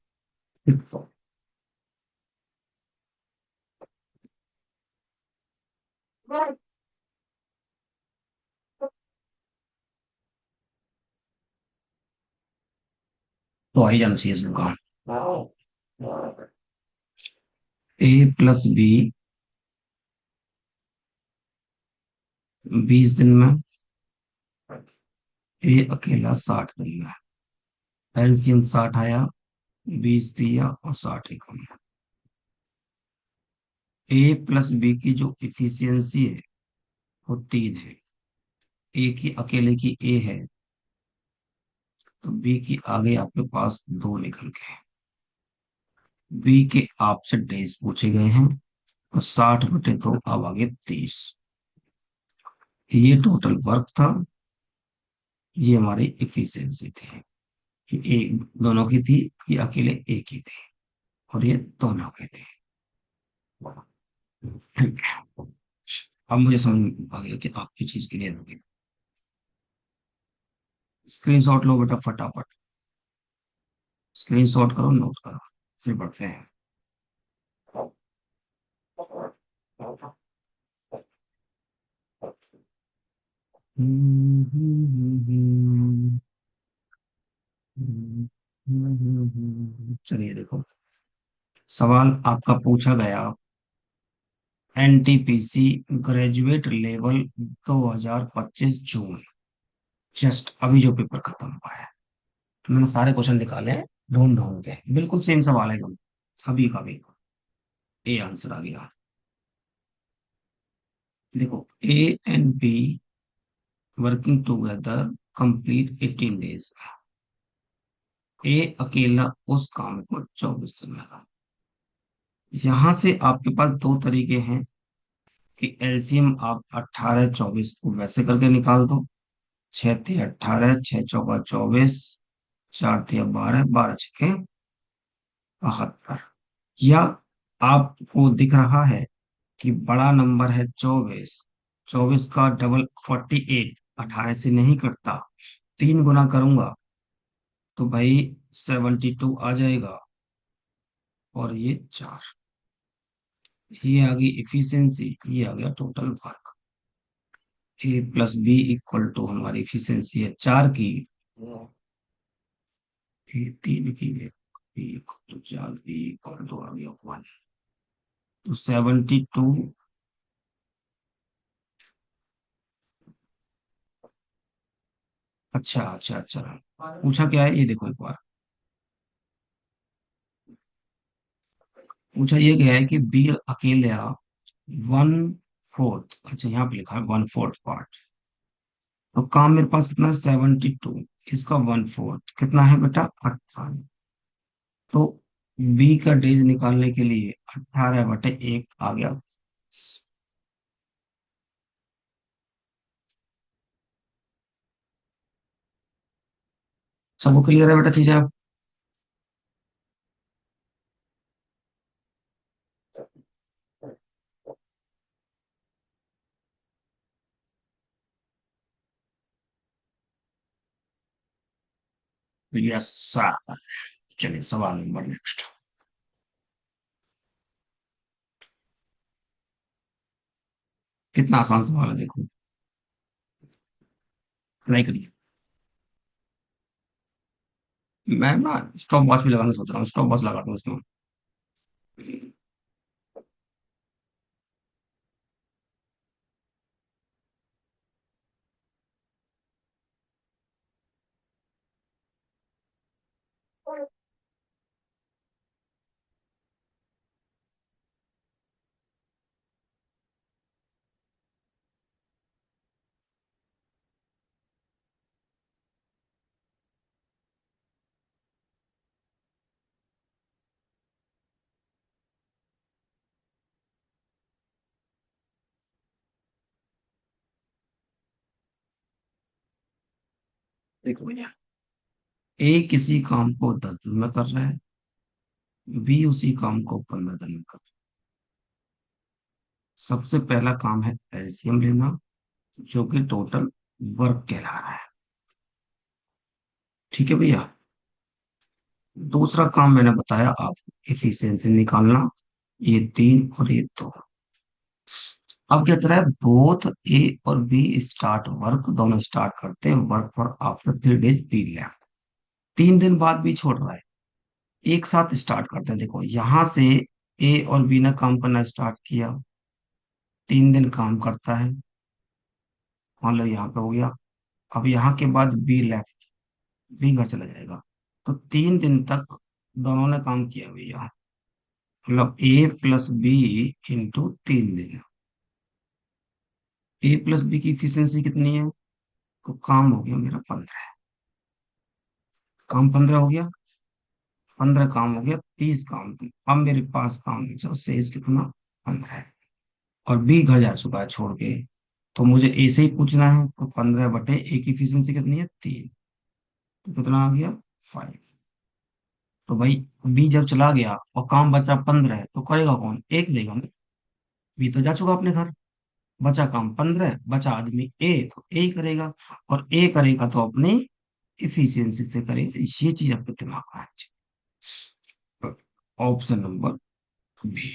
तो आ ही जाना चाहिए इसका। ए प्लस बी 20 दिन में, ए अकेला 60 दिन में। एलसीएम 60 आया, 20 दिया और 60 ही कम। ए प्लस बी की जो इफिशियंसी है वो 3 है, ए की अकेले की ए है, तो बी की आगे आपके पास 2 निकल के हैं। बी के आपसे डेज पूछे गए हैं, तो 60/2, अब आगे 30। ये टोटल वर्क था, ये हमारी इफिशियंसी थी। ये एक दोनों की थी, ये अकेले एक ही थी, और ये दोनों के थे। ठीक है, अब मुझे समझ आ गया कि आपकी चीज क्लियर होगी। स्क्रीनशॉट लो बेटा फटाफट, स्क्रीनशॉट करो, नोट करो, फिर बढ़ते हैं। चलिए देखो, सवाल आपका पूछा गया, एनटीपीसी ग्रेजुएट लेवल 2025 जून, जस्ट अभी जो पेपर खत्म हुआ है, मैंने सारे क्वेश्चन निकाले हैं ढूंढ ढूंढ के, बिल्कुल सेम सवाल है एकदम, अभी का भी। ए आंसर आ गया। देखो, A and B working together complete 18 days. A अकेला उस काम को 24 दिन में करा। यहां से आपके पास दो तरीके हैं कि एलसीएम आप 18 24 को वैसे करके निकाल दो। 6 × 18, 6 × 4 = 24, 4 × 3 = 12, 12 × 6 = 72। या आपको दिख रहा है कि बड़ा नंबर है 24, 24 का डबल 48, 18 से नहीं कटता, 3 गुना करूंगा तो भाई 72 आ जाएगा, और ये 4। ये आ गई इफिशियंसी, ये आ गया total work. A plus B equal to हमारी इफिशियंसी है 4 की, ए 3 की है, B equal to 4, B equal to आ गया 1। तो 72। अच्छा अच्छा अच्छा, पूछा क्या है ये देखो एक बार। पूछा ये गया है कि बी अकेला 1/4, अच्छा यहाँ पे लिखा है 1/4 पार्ट। तो काम मेरे पास कितना है 72, इसका 1/4 कितना है बेटा 18। तो बी का डेज निकालने के लिए 18/1 आ गया। सबको क्लियर है बेटा चीजें आप? Yes sir. चलिए सवाल नंबर नेक्स्ट। कितना आसान सवाल है देखो, ट्राई करिए। मैं ना स्टॉप वॉच भी लगाना सोच रहा हूँ, स्टॉप वॉच लगाता हूँ उसमें। देखो भैया, ए किसी काम को 10 दिन में कर रहा है, बी उसी काम को 15 दिन में कर रहा है। सबसे पहला काम है एलसीएम लेना, जो कि टोटल वर्क कहला रहा है। ठीक है भैया। दूसरा काम मैंने बताया आपको एफिशिएंसी निकालना, ये 3 और ये 2। अब क्या कह रहा है, बोथ ए और बी स्टार्ट वर्क, दोनों स्टार्ट करते हैं work for after 3 days be left. 3 दिन बाद भी छोड़ रहा है, एक साथ स्टार्ट करते हैं। देखो यहां से ए और बी ने काम करना स्टार्ट किया, 3 दिन काम करता है, मान लो यहाँ पे हो गया। अब यहाँ के बाद बी लेफ्ट, बी घर चला जाएगा। तो 3 दिन तक दोनों ने काम किया भैया, मतलब ए प्लस बी इंटू 3 दिन। ए प्लस बी की इफिशियंसी कितनी है? तो काम हो गया मेरा 15। काम 15 हो गया, 15 काम हो गया, 30 काम थे। अब मेरे पास काम बचा शेष कितना? 15 है। और बी घर जा चुका है छोड़ के, तो मुझे ए से ही पूछना है। तो 15/ए की इफिशियंसी कितनी है? 3। तो कितना आ गया? 5। तो भाई बी जब चला गया और काम बचा 15 है, तो करेगा कौन? एक देगा ना। बी तो जा चुका अपने घर, बचा काम 15, बचा आदमी ए, तो ए ही करेगा। और ए करेगा तो अपनी इफिशियंसी से करेगा। ये चीज आपके दिमाग में आनी चाहिए। Option number B.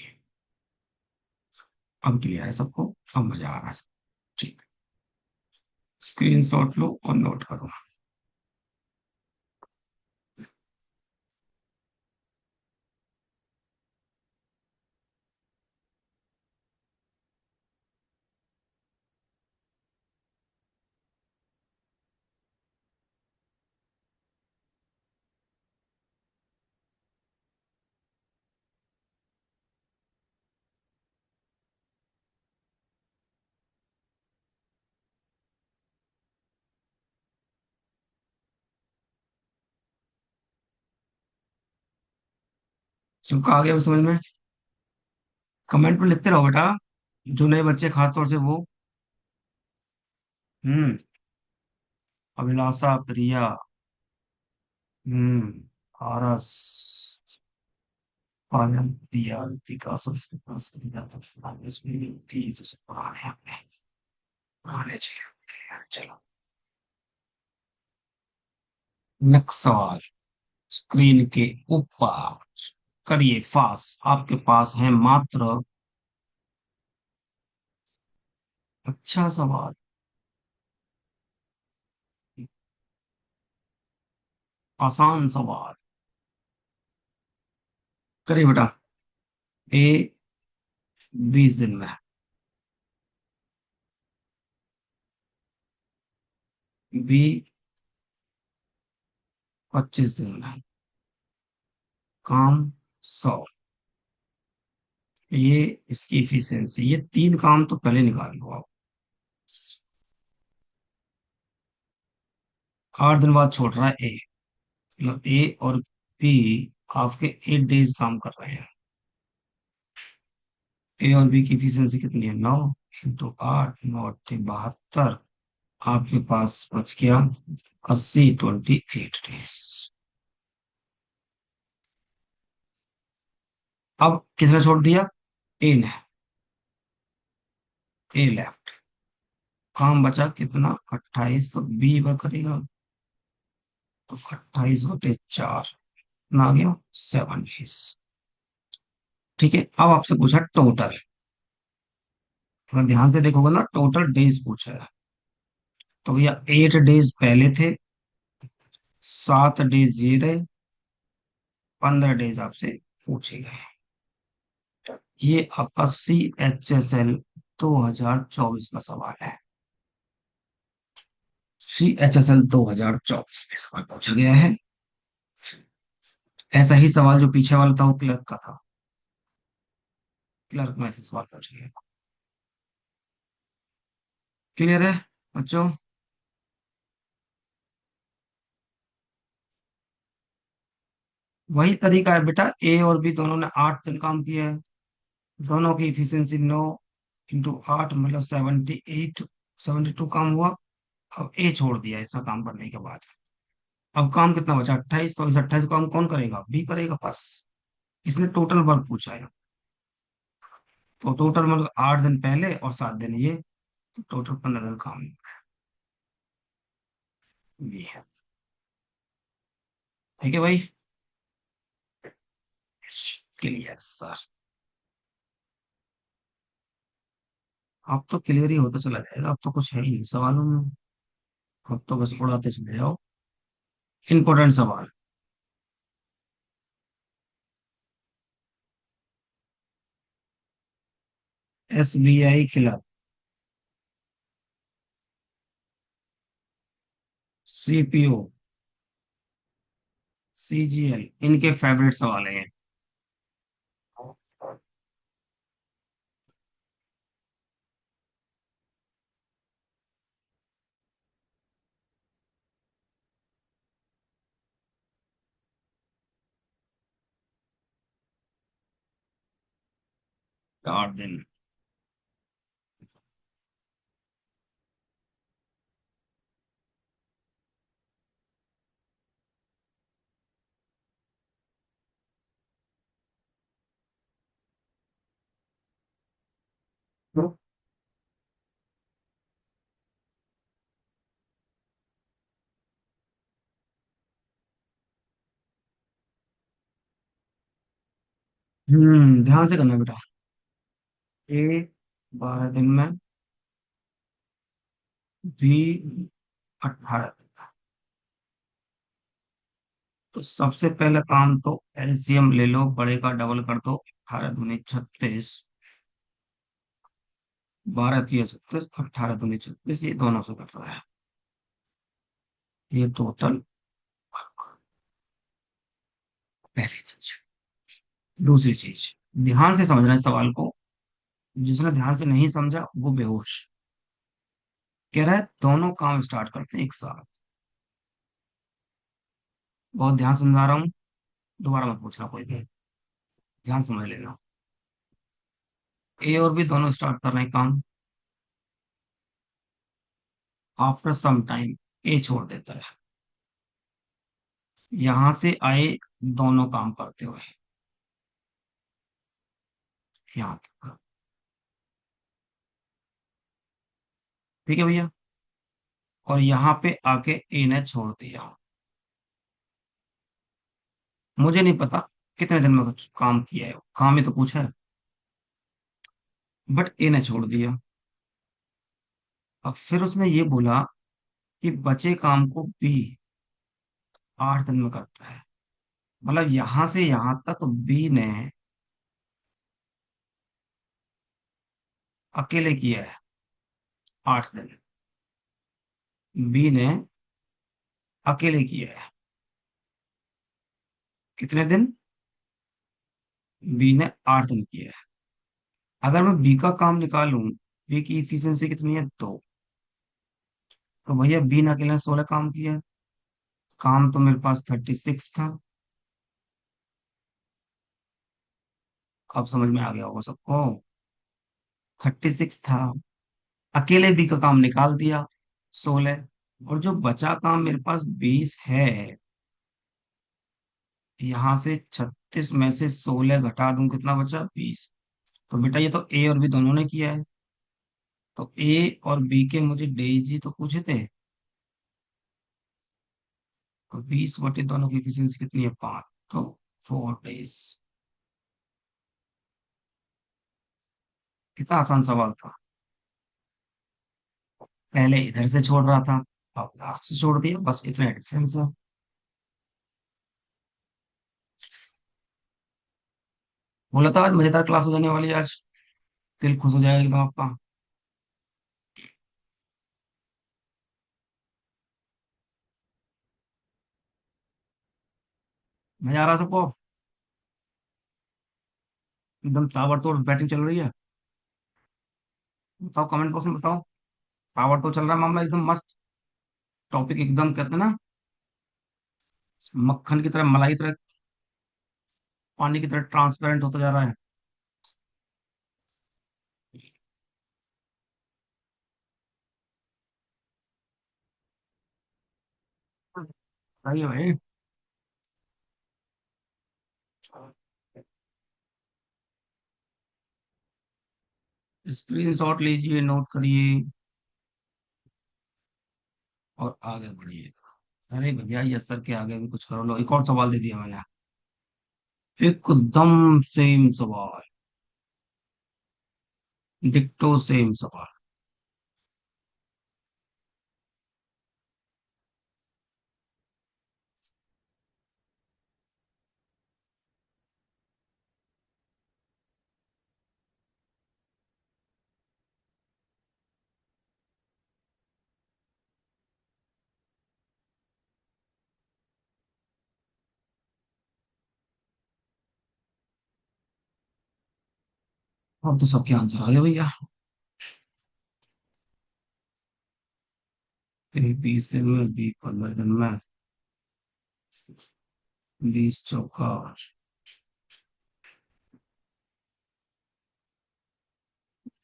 अब क्लियर है सबको? अब मजा आ रहा है। ठीक, स्क्रीन शॉट लो और नोट करो। सबका आ गया भी समझ में? कमेंट में लिखते रहो बेटा, जो नए बच्चे खास तौर से वो। हम्म। अभिलाषा, प्रिया। आरस, आनंद, दिया, दीपिका, सबसे पास किया तो फाइनेंस में थी तो सब पुराने अपने पुराने चाहिए। चलो, नेक्स्ट सवाल। स्क्रीन के ऊपर करिए फास्ट, आपके पास है मात्र। अच्छा सवाल, आसान सवाल। करिए बेटा। ए 20 दिन में, बी 25 दिन में, काम 100। ये इसकी इफिशियंसी, ये तीन काम तो पहले निकाल लो आप। 8 दिन बाद छोड़ रहा है ए, मतलब ए और बी आपके 8 डेज काम कर रहे हैं। ए और बी की इफिशियंसी कितनी है? 9 × 8, 9 × 8 = 72। आपके पास बच गया 80, 28 डेज। अब किसने छोड़ दिया? ए ने। ए लेफ्ट। काम बचा कितना? 28, तो बी वह करेगा। तो 28/4 ना आ गया 7 डेज। ठीक है, अब आपसे पूछा टोटल। थोड़ा ध्यान से देखोगे ना, टोटल डेज पूछा है। तो भैया 8 डेज पहले थे, 7 डेज ये रहे, 15 डेज आपसे पूछे गए। ये आपका CHSL 2024 का सवाल है। CHSL 2024 में सवाल पूछा गया है। ऐसा ही सवाल जो पीछे वाला था वो क्लर्क का था। क्लर्क में ऐसे सवाल पूछा गया। क्लियर है बच्चों? वही तरीका है बेटा, ए और बी दोनों ने 8 दिन काम किया है। दोनों की इफिशियंसी 9 × 8 मतलब 78, 72 काम हुआ। अब ए छोड़ दिया इतना काम करने के बाद। अब काम कितना बचा? 28, तो इस 28 काम कौन करेगा? बी करेगा बस। इसने टोटल वर्क पूछा है। तो टोटल मतलब 8 दिन पहले और 7 दिन ये, तो टोटल 15 दिन काम ये है। ठीक है भाई? Clear sir. अब तो क्लियर ही होता चला जाएगा, अब तो कुछ है ही नहीं सवालों में। अब तो बस उड़ाते चले जाओ। इंपॉर्टेंट सवाल। SBI क्लर्क, CPO, CGL, इनके फेवरेट सवाल है ये। तो 8 दिन। ध्यान से करना बेटा। ए 12 दिन में, बी 18 दिन। तो सबसे पहला काम तो एलसीएम ले लो, बड़े का डबल कर दो। 18 दूनी 36, 12 तिया 36, 18 दूनी 36, ये दोनों से कट रहा है। ये टोटल पहली चीज। दूसरी चीज, ध्यान से समझना इस सवाल को। जिसने ध्यान से नहीं समझा वो बेहोश। कह रहा है दोनों काम स्टार्ट करते हैं एक साथ। बहुत ध्यान से समझा रहा हूँ, दोबारा मत पूछना कोई भी। ध्यान समझ लेना। ए और बी दोनों स्टार्ट कर रहे हैं काम। आफ्टर सम टाइम ए छोड़ देता है। यहां से आए दोनों काम करते हुए यहां तक। ठीक है भैया। और यहाँ पे आके ए ने छोड़ दिया। मुझे नहीं पता कितने दिन में कुछ काम किया है, काम ही तो पूछा है। बट ए ने छोड़ दिया। अब फिर उसने ये बोला कि बचे काम को बी 8 दिन में करता है। मतलब यहां से यहां तक बी ने अकेले किया है 8 दिन। बी ने अकेले किया है कितने दिन? बी ने 8 दिन किया है। अगर मैं बी का काम निकालूं, बी की इफिशियंसी कितनी है? 2। तो भैया बी ने अकेले 16 काम किया है। काम तो मेरे पास 36 था। अब समझ में आ गया होगा सबको। 36 था। अकेले बी का काम निकाल दिया 16। और जो बचा काम मेरे पास 20 है, यहां से 36 में से 16 घटा दूं, कितना बचा? 20। तो बेटा ये तो ए और बी दोनों ने किया है। तो ए और बी के मुझे डेजी तो पूछे थे। तो 20 बटे दोनों की एफिशिएंसी कितनी है? 5। तो 4 डेज। कितना आसान सवाल था। पहले इधर से छोड़ रहा था, अब लास्ट से छोड़ दिया, बस इतना डिफरेंस है। बोला था आज मजेदार क्लास हो जाने वाली है आज। दिल खुश हो जाएगा एकदम आपका। मजा आ रहा है सबको? एकदम ताबड़तोड़ बैटिंग चल रही है। बताओ कमेंट बॉक्स में बताओ। ताबड़तोड़ चल रहा है मामला, एकदम मस्त। टॉपिक एकदम कहते हैं ना, मक्खन की तरह, मलाई की तरह, पानी की तरह ट्रांसपेरेंट होता जा रहा है। सही है भाई। स्क्रीन शॉट लीजिए, नोट करिए और आगे बढ़िए। अरे भैया यस सर के आगे भी कुछ करो। लो एक और सवाल दे दिया मैंने। एकदम सेम सवाल। डिक्टो सेम सवाल। अब तो सबके आंसर आ गए भैया। ए बी से में बी 15 दिन में, 20 चौका,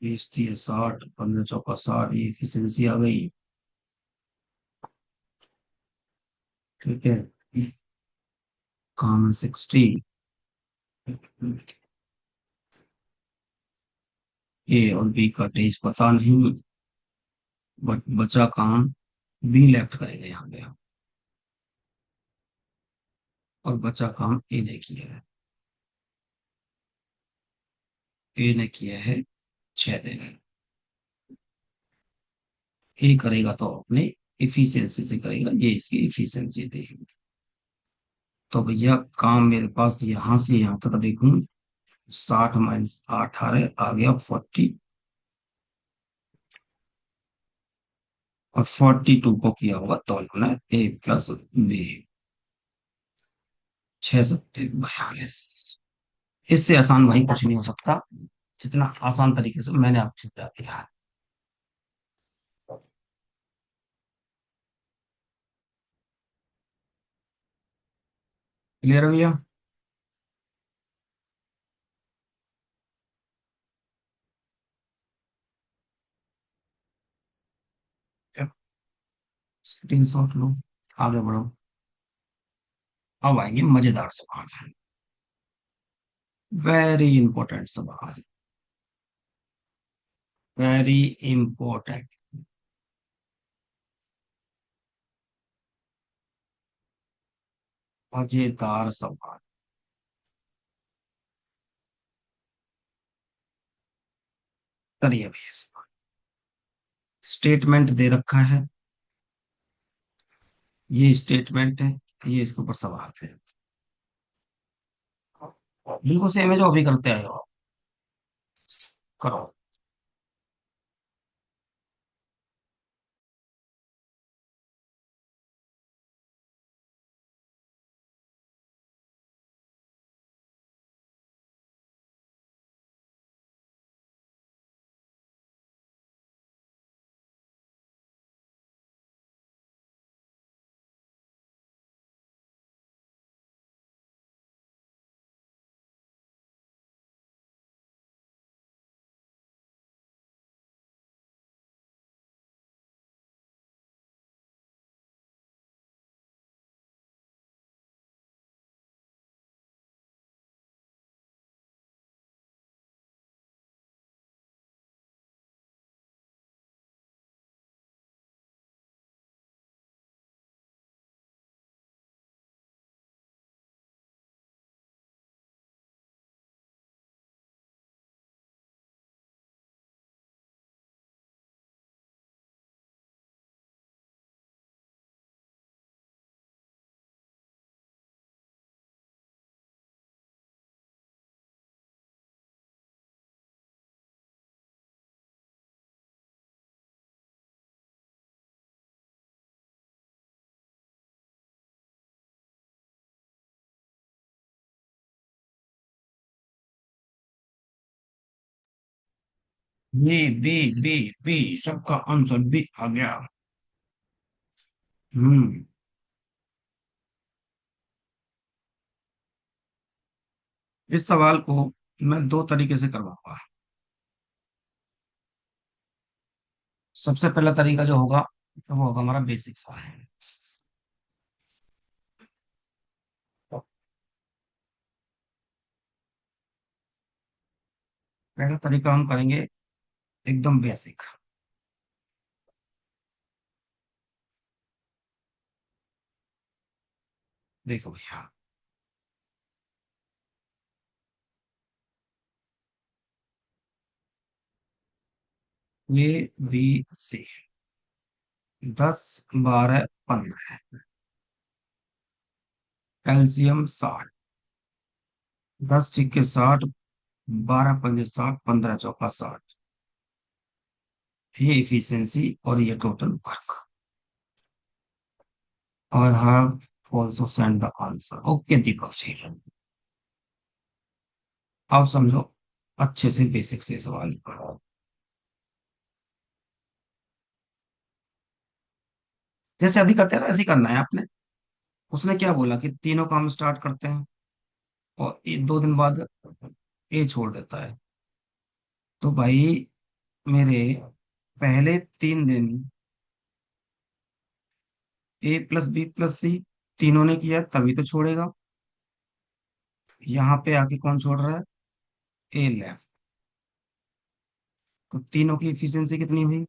20 3 60, 15 चौका 60, ये एफिशिएंसी आ गई। ठीक है। काम 60। ए और बी का तेज पता नहीं, बट बचा काम बी लेफ्ट करेगा यहाँ पे। और बचा काम ए ने किया है। ए ने किया है 6 दिन। ए करेगा तो अपने इफिशियंसी से करेगा, ये इसकी इफिशियंसी थी। तो भैया काम मेरे पास यहां से यहां तक देखूं, 60 - 18 आ गया 40। और 42 को किया होगा तो इन्होंने ए प्लस बी। 6 × 7 = 42। इससे आसान भाई कुछ नहीं हो सकता, जितना आसान तरीके से मैंने आपको समझा दिया है। क्लियर है भैया? स्क्रीनशॉट लो, आगे बढ़ो। अब आएंगे मजेदार सवाल। वेरी इंपॉर्टेंट सवाल। Very important. मजेदार सवाल। करिए भैया सवाल। स्टेटमेंट दे रखा है, ये स्टेटमेंट है, ये इसके ऊपर सवाल है। बिल्कुल सेम है जो अभी करते आए हो आप। करो। बी बी बी बी, सबका आंसर बी आ गया। हम्म। इस सवाल को मैं दो तरीके से करवाऊंगा। सबसे पहला तरीका जो होगा, तो वो होगा हमारा बेसिक सवाल। पहला तरीका हम करेंगे एकदम बेसिक। देखो भैया, ए बी सी, 10 12 15, कैल्शियम 60, 10 6 60, 12 5 60, 15 4 60। ये इफिशियंसी और ये total work. I have also send the answer. Okay Deepak ji, आप समझो अच्छे से बेसिक से सवाल करो। जैसे अभी करते हैं ना, ऐसे ही करना है आपने। उसने क्या बोला कि तीनों काम स्टार्ट करते हैं और 2 दिन बाद ए छोड़ देता है। तो भाई मेरे पहले 3 दिन ए प्लस बी प्लस सी तीनों ने किया तभी तो छोड़ेगा। यहाँ पे आके कौन छोड़ रहा है? ए लेफ्ट। तो तीनों की इफिशियंसी कितनी हुई?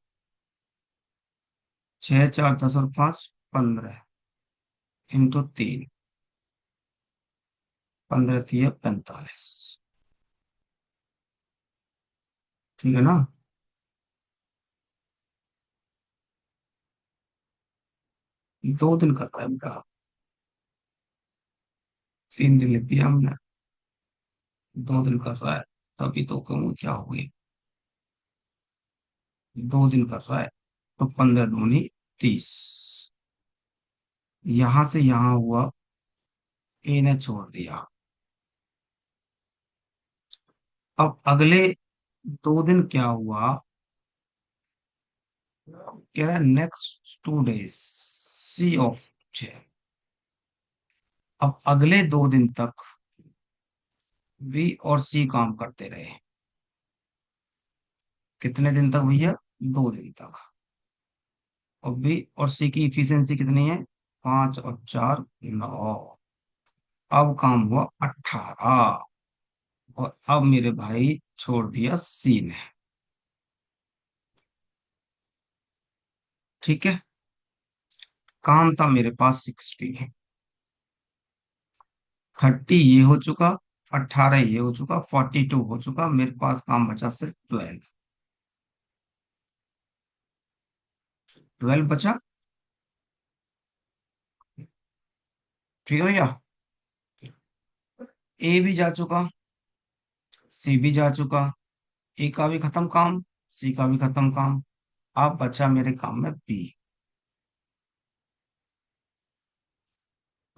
6 4 10 और 5 15, × 3, 15 3 45। ठीक है ना? 2 दिन करता है बेटा। 3 दिन लिख दिया हमने। 2 दिन कर रहा है, तभी तो कहूँ क्या हुई। 2 दिन कर रहा है, तो 15 दूनी 30। यहां से यहां हुआ, ए ने छोड़ दिया। अब अगले 2 दिन क्या हुआ? कह रहा है नेक्स्ट 2 डेज सी ऑफ 6। अब अगले 2 दिन तक बी और सी काम करते रहे। कितने दिन तक भैया? 2 दिन तक। और बी और सी की इफिशियंसी कितनी है? 5 और 4 9। अब काम हुआ 18। और अब मेरे भाई छोड़ दिया सी ने। ठीक है। काम था मेरे पास 60। 30 ये हो चुका, 18 ये हो चुका, 42 हो चुका, मेरे पास काम बचा सिर्फ 12। 12 बचा। ठीक है भैया। ए भी जा चुका, सी भी जा चुका, ए का भी खत्म काम, सी का भी खत्म काम। अब बचा मेरे काम में बी।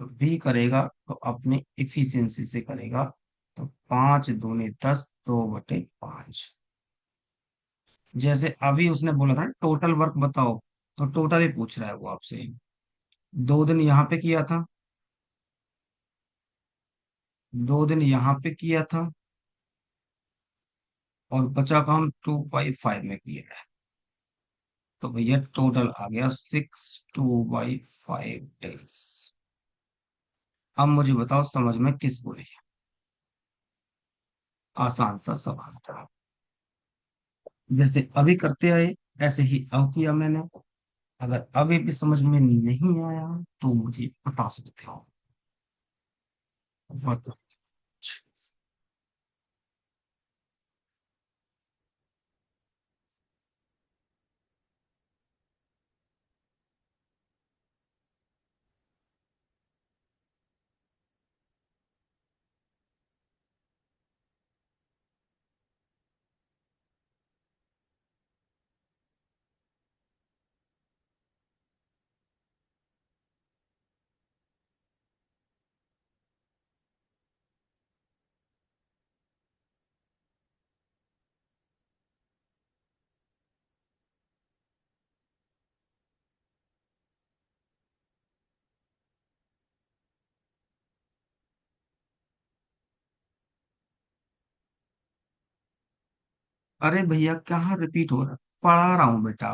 तो बी करेगा तो अपनी इफिशियंसी से करेगा। तो 5 दूनी 10, 2/5। जैसे अभी उसने बोला था टोटल वर्क बताओ, तो टोटल ही पूछ रहा है वो आपसे। 2 दिन यहाँ पे किया था, 2 दिन यहाँ पे किया था, और बचा काम 2/5 में किया है। तो भैया टोटल आ गया 6 2/5 डेज। अब मुझे बताओ समझ में किस बोली है? आसान सा सवाल था। जैसे अभी करते आए ऐसे ही अब किया मैंने। अगर अभी भी समझ में नहीं आया तो मुझे बता सकते हो। बताओ। अरे भैया कहाँ रिपीट हो रहा है? पढ़ा रहा हूँ बेटा।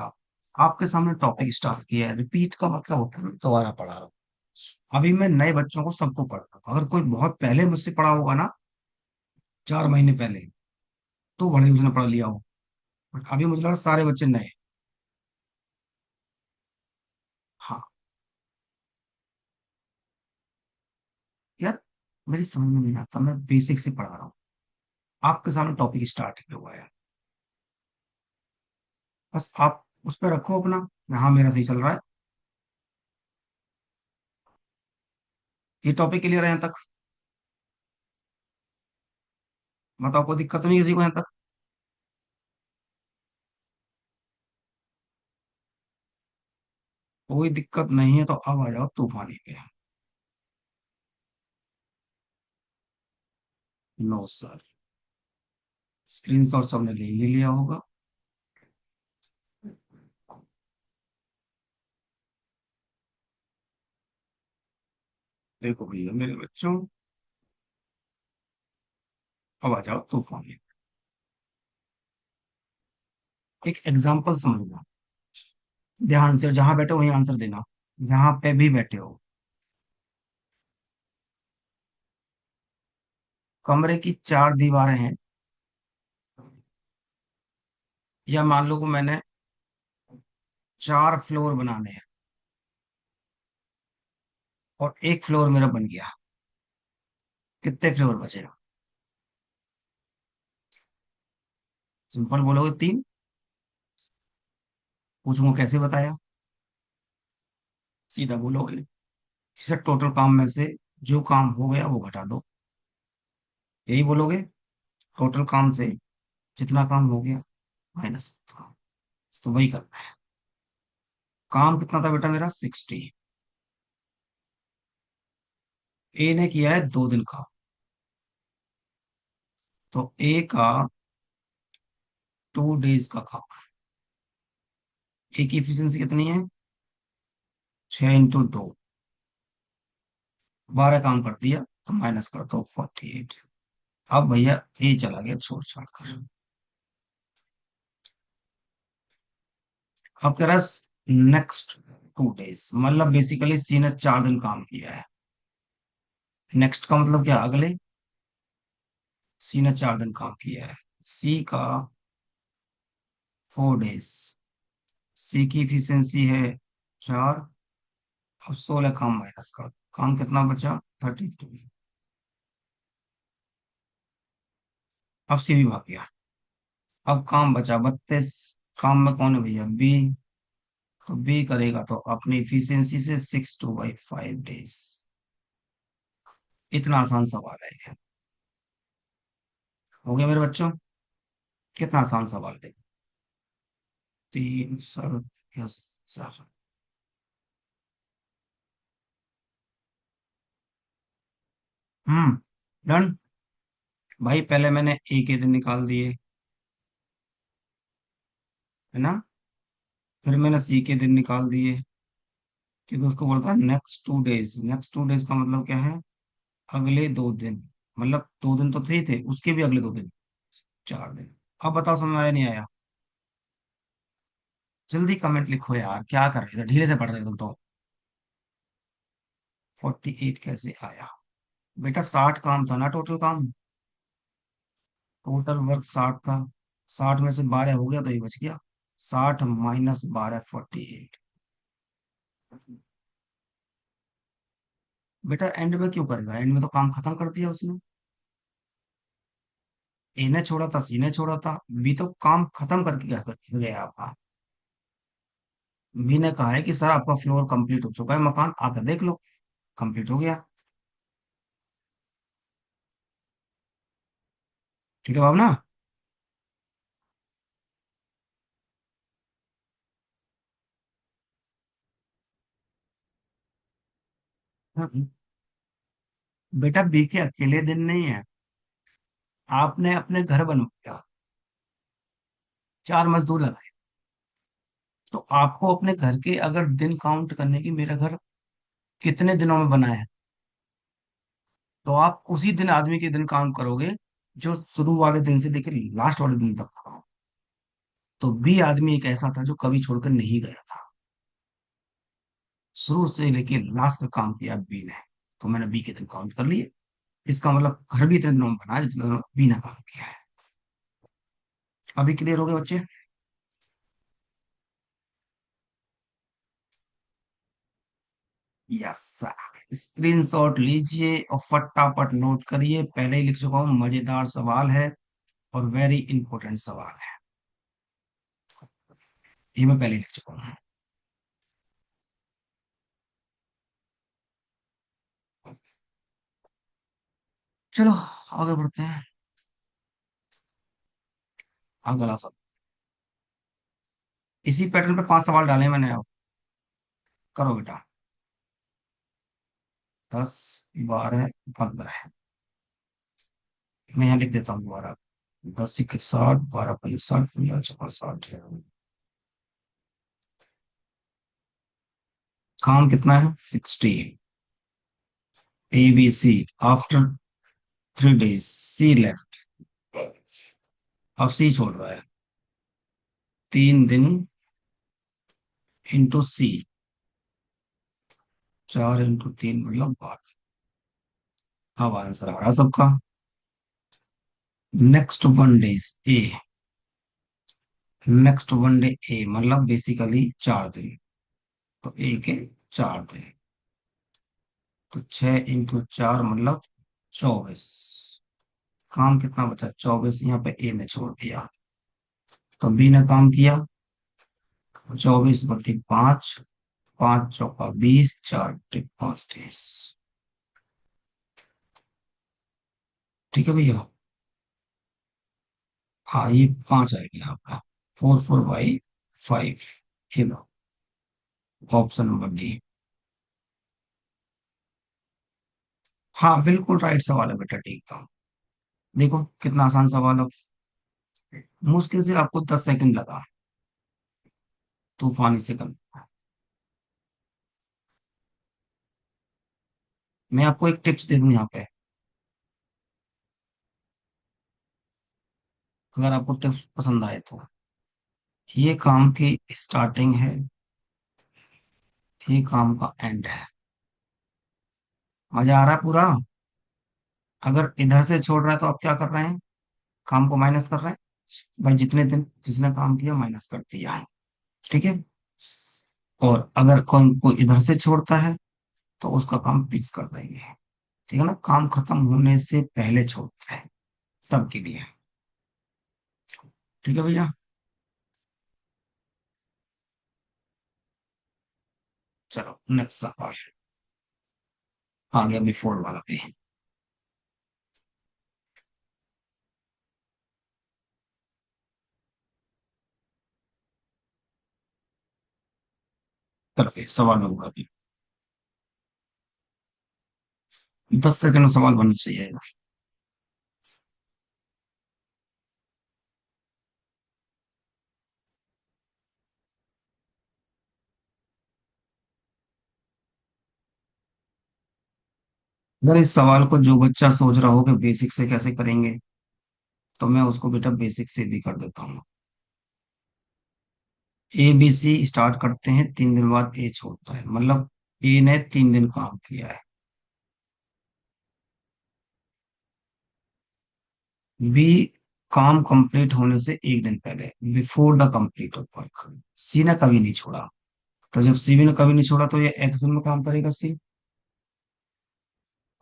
आपके सामने टॉपिक स्टार्ट किया है, रिपीट का मतलब होता है मैं दोबारा पढ़ा रहा हूँ। अभी मैं नए बच्चों को सबको पढ़ रहा हूँ। अगर कोई बहुत पहले मुझसे पढ़ा होगा ना, 4 महीने पहले, तो बड़े उसने पढ़ लिया हो। बट अभी मुझे लग रहा है सारे बच्चे नए। हाँ। यार मेरी समझ में नहीं आता, मैं बेसिक से पढ़ा रहा हूँ। आपके सामने टॉपिक स्टार्ट ही हुआ है। बस आप उस पर रखो अपना। हाँ मेरा सही चल रहा है। ये टॉपिक क्लियर है यहाँ तक? बताओ कोई दिक्कत तो नहीं किसी को यहाँ तक? कोई दिक्कत नहीं है तो अब आ जाओ तूफानी पे। No sir. स्क्रीनशॉट सबने ले ही लिया होगा। देखो भैया मेरे बच्चों, अब आ जाओ तूफानी। एक एग्जांपल समझना ध्यान से, और जहां बैठे हो वहीं आंसर देना। जहां पे भी बैठे हो। कमरे की 4 दीवारें हैं, या मान लो कि मैंने 4 फ्लोर बनाने हैं, और एक फ्लोर मेरा बन गया। कितने फ्लोर बचे? सिंपल बोलोगे 3। पूछूंगा कैसे बताया? सीधा बोलोगे। इसे टोटल काम में से जो काम हो गया वो घटा दो। यही बोलोगे। टोटल काम से जितना काम हो गया माइनस। तो वही करना है। काम कितना था बेटा मेरा? 60। ए ने किया है 2 दिन का। तो ए का 2 डेज का काम। ए की एफिशिएंसी कितनी है? 6 × 2। 12 काम कर दिया, तो माइनस कर दो 48। अब भैया ए चला गया छोड़ छाड़ कर। अब कह रहा है नेक्स्ट 2 डेज मतलब बेसिकली सी ने 4 दिन काम किया है। नेक्स्ट का मतलब क्या, अगले। सी ने 4 दिन काम किया है। सी का 4 डेज। सी की इफिशियंसी है 4। अब 16 काम माइनस कर, काम कितना बचा, 32। अब सी भी भाग गया। अब काम बचा 32। काम में कौन है भैया, बी। तो बी करेगा तो अपनी इफिशियंसी से 6/2/5 डेज। इतना आसान सवाल है ये। हो गया मेरे बच्चों, कितना आसान सवाल थे। 3 सर, यस सर। हम्म, डन। भाई पहले मैंने ए के दिन निकाल दिए, है ना। फिर मैंने सी के दिन निकाल दिए, क्योंकि उसको बोलता है नेक्स्ट 2 डेज। नेक्स्ट 2 डेज का मतलब क्या है, अगले 2 दिन। मतलब 2 दिन तो थे ही थे, उसके भी अगले 2 दिन, 4 दिन। अब बताओ समझ में आया नहीं आया। जल्दी कमेंट लिखो यार, क्या कर रहे थे, ढीले से पढ़ रहे थे तुम तो। 48 कैसे आया। बेटा 60 काम था ना टोटल काम। टोटल वर्क 60 था। 60 में से 12 हो गया तो ये बच गया। 60 - 12 48। बेटा एंड में क्यों करेगा, एंड में तो काम खत्म कर दिया उसने। ए ने छोड़ा था, सी ने छोड़ा था, बी तो काम खत्म करके गया आपका। बी ने कहा है कि सर आपका फ्लोर कंप्लीट हो चुका है, मकान आकर देख लो। कंप्लीट हो गया। ठीक है भावना। हाँ, बेटा बी के अकेले दिन नहीं है। आपने अपने घर बनवाया, 4 मजदूर लगाए। तो आपको अपने घर के अगर दिन काउंट करने की, मेरा घर कितने दिनों में बना है, तो आप उसी दिन आदमी के दिन काउंट करोगे जो शुरू वाले दिन से लेकर लास्ट वाले दिन तक था। तो बी आदमी एक ऐसा था जो कभी छोड़कर नहीं गया था। शुरू से लेके लास्ट तक काम किया बी ने। तो मैंने बी के दिन काउंट कर लिए। इसका मतलब घर भी इतने दिनों में बना है जितने दिनों बी ने काम किया है। अभी क्लियर हो गए बच्चे। यस। स्क्रीनशॉट लीजिए और फटाफट नोट करिए, पहले ही लिख चुका हूँ, मजेदार सवाल है और वेरी इंपॉर्टेंट सवाल है। ये मैं पहले ही लिख चुका हूँ। चलो आगे बढ़ते हैं। अगला सब, इसी पैटर्न पे 5 सवाल डाले मैंने अब। करो बेटा। 10 12 15। मैं यहाँ लिख देता हूँ दोबारा। 10 × 60, 12 × 5 60, 15 × 60। काम कितना है, 60। ABC आफ्टर 3 डेज, सी लेफ्ट। अब सी छोड़ रहा है। 3 दिन इंटू सी, 4 × 3 मतलब 12। अब आंसर आ रहा है सबका। नेक्स्ट 1 डेज ए। नेक्स्ट 1 डे ए मतलब बेसिकली 4 दिन। तो ए के 4 दिन। तो 6 × 4 मतलब 24। काम कितना बचा, 24, यहाँ पे ए ने छोड़ दिया। तो बी ने काम किया 24/5। 5 × 4 = 20, 4 × 5 = 5 डेज। ठीक है भैया। हाँ ये 5 आएगा आपका। 4 4/5। ये लो, ऑप्शन नंबर डी। हाँ बिल्कुल राइट सवाल है बेटा, ठीक था। देखो कितना आसान सवाल है। मुश्किल से आपको 10 सेकंड लगा, तूफानी सेकंड। मैं आपको एक टिप्स दे दूं यहाँ पे, अगर आपको टिप्स पसंद आए तो। ये काम की स्टार्टिंग है, ये काम का एंड है। मजा आ रहा है पूरा। अगर इधर से छोड़ रहा है तो आप क्या कर रहे हैं, काम को माइनस कर रहे हैं। भाई जितने दिन जिसने काम किया माइनस कर दिया है। ठीक है। और अगर कोई इधर से छोड़ता है तो उसका काम प्लीज कर देंगे। ठीक है ना, काम खत्म होने से पहले छोड़ते हैं, तब के लिए। ठीक है भैया। चलो नेक्स्ट सवाल। आ गया बिफोर वाला भी। चलो ये सवाल होगा अभी। 10 सेकंड में सवाल बनना चाहिए। अगर इस सवाल को जो बच्चा सोच रहा हो कि बेसिक से कैसे करेंगे, तो मैं उसको बेटा बेसिक से भी कर देता हूँ। ए बी सी स्टार्ट करते हैं, 3 दिन बाद ए छोड़ता है, मतलब ए ने 3 दिन काम किया है। बी काम कंप्लीट होने से 1 दिन पहले, before the complete of work. C ने कभी नहीं छोड़ा। तो जब सी भी ने कभी नहीं छोड़ा तो ये एक्स दिन में काम करेगा सी।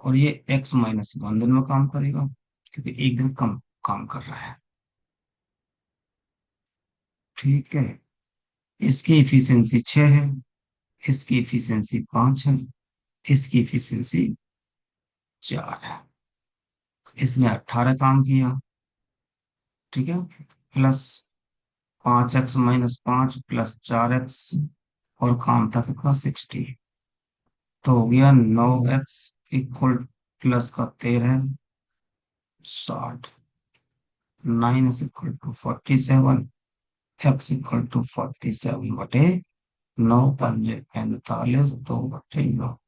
और ये x-1 दिन में काम करेगा, क्योंकि 1 दिन कम काम कर रहा है। ठीक है। इसकी इफिशियंसी 6 है, इसकी इफिशियंसी 5 है, इसकी इफिशियंसी 4 है। इसने 18 काम किया। ठीक है। प्लस 5x-5 प्लस 4x, और काम था कितना 60। तो हो गया 9x इक्वल, प्लस का 13, 60। 9 equal to 47, X equal to 47 बटे 9 पंजे 45, 2/9।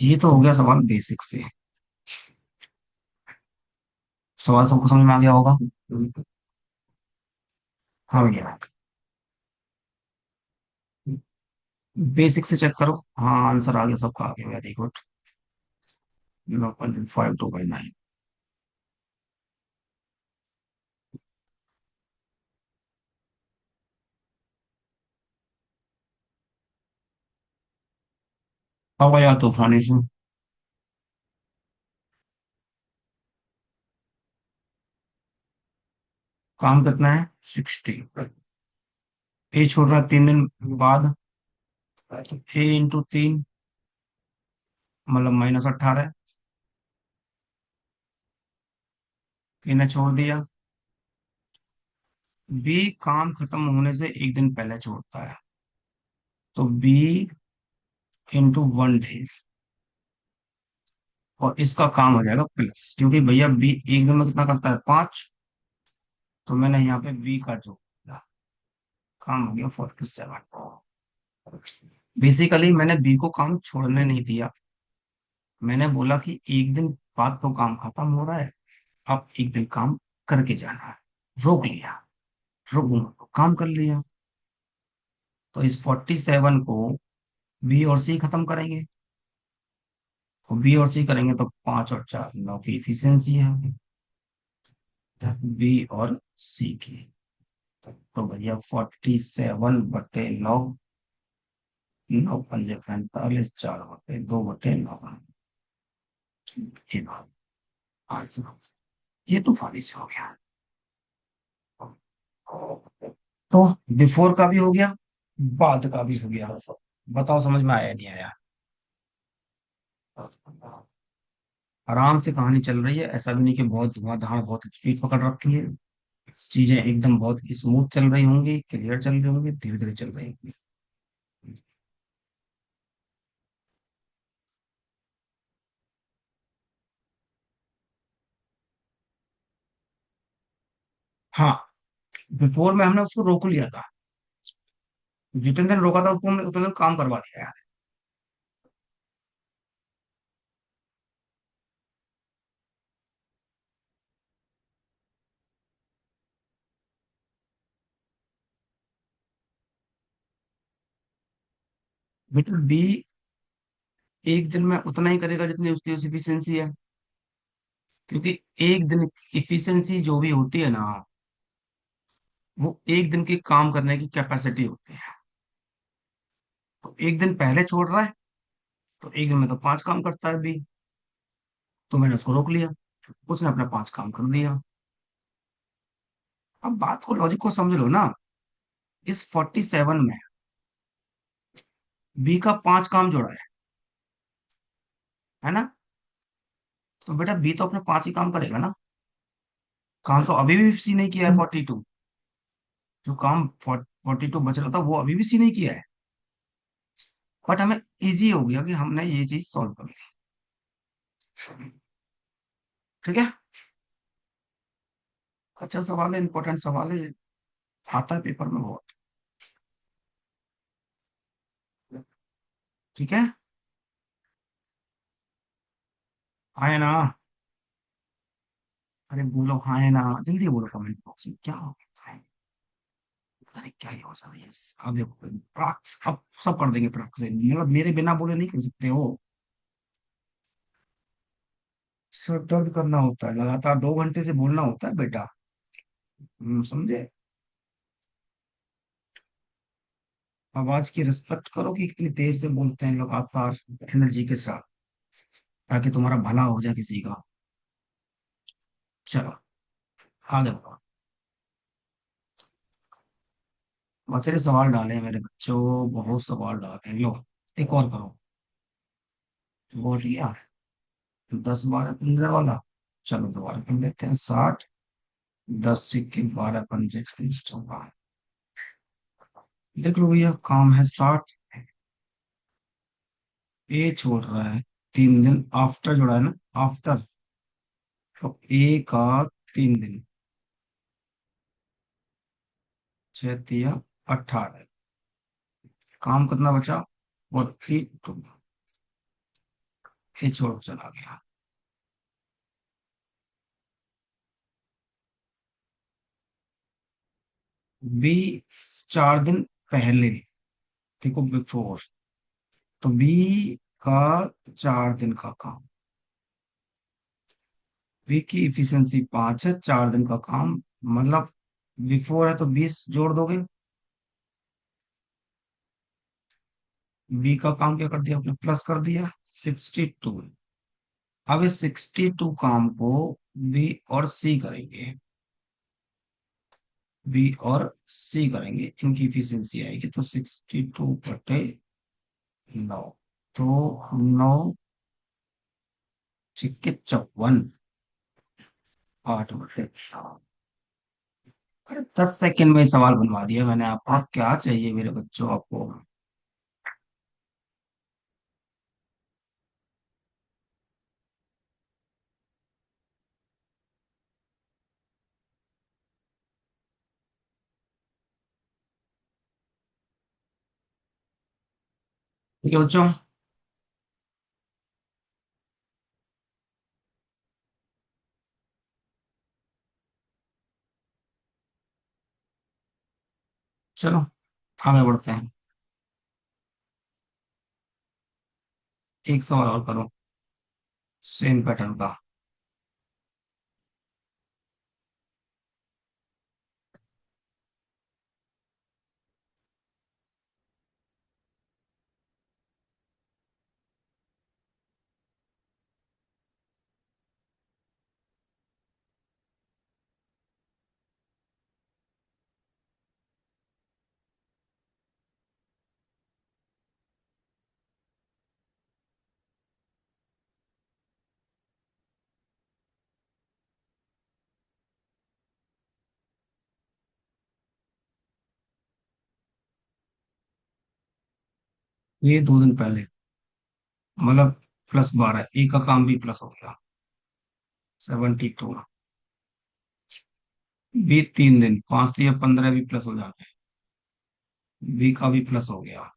ये तो हो गया सवाल बेसिक से। सवाल सबको समझ में आ गया होगा। हाँ भैया। बेसिक से चेक करो। हाँ आंसर आ गया, सबका आ गया, वेरी गुड। 9.52/9। अब आया तूफानी से। काम कितना है 60। ए छोड़ रहा है 3 दिन बाद, तो A × 3, मतलब -18। इन्हें छोड़ दिया। बी काम खत्म होने से 1 दिन पहले छोड़ता है, तो B × 1 डेज। और इसका काम हो जाएगा प्लस, क्योंकि भैया बी 1 दिन में कितना करता है 5। तो मैंने यहाँ पे बी का जो दिया, काम हो गया 47। बेसिकली मैंने बी को काम छोड़ने नहीं दिया। मैंने बोला कि 1 दिन बाद तो काम खत्म हो रहा है, अब 1 दिन काम करके जाना है। रोक लिया, रोक काम कर लिया। तो इस 47 को बी और सी खत्म करेंगे। तो बी और सी करेंगे तो 5 और 4 9 की इफिशियंसी है, बी और सी की। तो भैया 47/9, 9 पंजे 45, 4/2/9। ये बात आंसर। ये तूफानी से हो गया। तो बिफोर का भी हो गया, बाद का भी हो गया। बताओ समझ में आया नहीं आया। आराम से कहानी चल रही है, ऐसा भी नहीं कि बहुत धुआंधार बहुत स्पीड पकड़ रखी है। चीजें एकदम बहुत स्मूथ चल रही होंगी, क्लियर चल रही होंगी, धीरे धीरे चल रही होंगी। हाँ, बिफोर में हमने उसको रोक लिया था। जितने दिन रोका था उसको हमने उतने दिन काम करवा दिया यार। बेटा बी एक दिन में उतना ही करेगा जितनी उसकी इफिशियंसी है, क्योंकि एक दिन इफिशियंसी जो भी होती है ना, वो एक दिन की काम करने की कैपेसिटी होती है। तो एक दिन पहले छोड़ रहा है, तो एक दिन में तो 5 काम करता है बी। तो मैंने उसको रोक लिया, उसने अपना 5 काम कर दिया। अब बात को, लॉजिक को समझ लो ना। इस 47 में बी का 5 काम जोड़ा है ना? तो बेटा बी तो अपने 5 ही काम करेगा ना। काम तो अभी भी सी नहीं किया है 42। जो काम 42 बच रहा था वो अभी भी सी नहीं किया है। बट हमें इजी हो गया कि हमने ये चीज सॉल्व कर ली। ठीक है। अच्छा सवाल है, इंपॉर्टेंट सवाल है, आता है पेपर में बहुत। ठीक है। हाँ है ना? अरे बोलो हाँ है ना, जल्दी बोलो कमेंट बॉक्स में क्या हो गया है। पता नहीं क्या ही हो जाता है। यस, अब देखो अब सब कर देंगे प्रैक्टिस से, मतलब मेरे बिना बोले नहीं कर सकते हो। सर दर्द करना होता है, लगातार 2 घंटे से बोलना होता है बेटा। समझे? आवाज की रिस्पेक्ट करो कि इतनी देर से बोलते हैं लगातार एनर्जी के साथ, ताकि तुम्हारा भला हो जाए किसी का। चलो आगे बढ़ो। बतेरे सवाल डाले हैं मेरे बच्चों, बहुत सवाल डाले हैं। लो एक और करो। बोल लिया 10 12 15 वाला। चलो दोबारा कर लेते हैं। 60, 10 सिक्के 12 पंजे 30 चौका। देख लो भैया, काम है 60। ए छोड़ रहा है 3 दिन, आफ्टर जोड़ा है ना, आफ्टर। तो ए का 3 दिन, 6 तिया 18। काम कितना बचा? 42। ए छोड़ चला गया। बी 4 दिन पहले, देखो बिफोर। तो बी का 4 दिन का काम, बी की इफिशियंसी 5 है, 4 दिन का काम, मतलब बिफोर है तो 20 जोड़ दोगे। बी का काम क्या कर दिया आपने? प्लस कर दिया 62। अब इस 62 काम को बी और सी करेंगे, बी और सी करेंगे, इनकी इफिशियंसी आएगी तो 62/9। तो 9 सिक्के 54, 8/4। अरे 10 सेकंड में सवाल बनवा दिया मैंने आपको, क्या चाहिए मेरे बच्चों आपको? ठीक है बच्चों। चलो आगे बढ़ते हैं। एक सवाल और करो, सेम पैटर्न का। ये 2 दिन पहले, मतलब +12, ए का काम भी प्लस हो गया 72। बी 3 दिन, 5 तिया 15 भी प्लस हो जाते हैं, बी का भी प्लस हो गया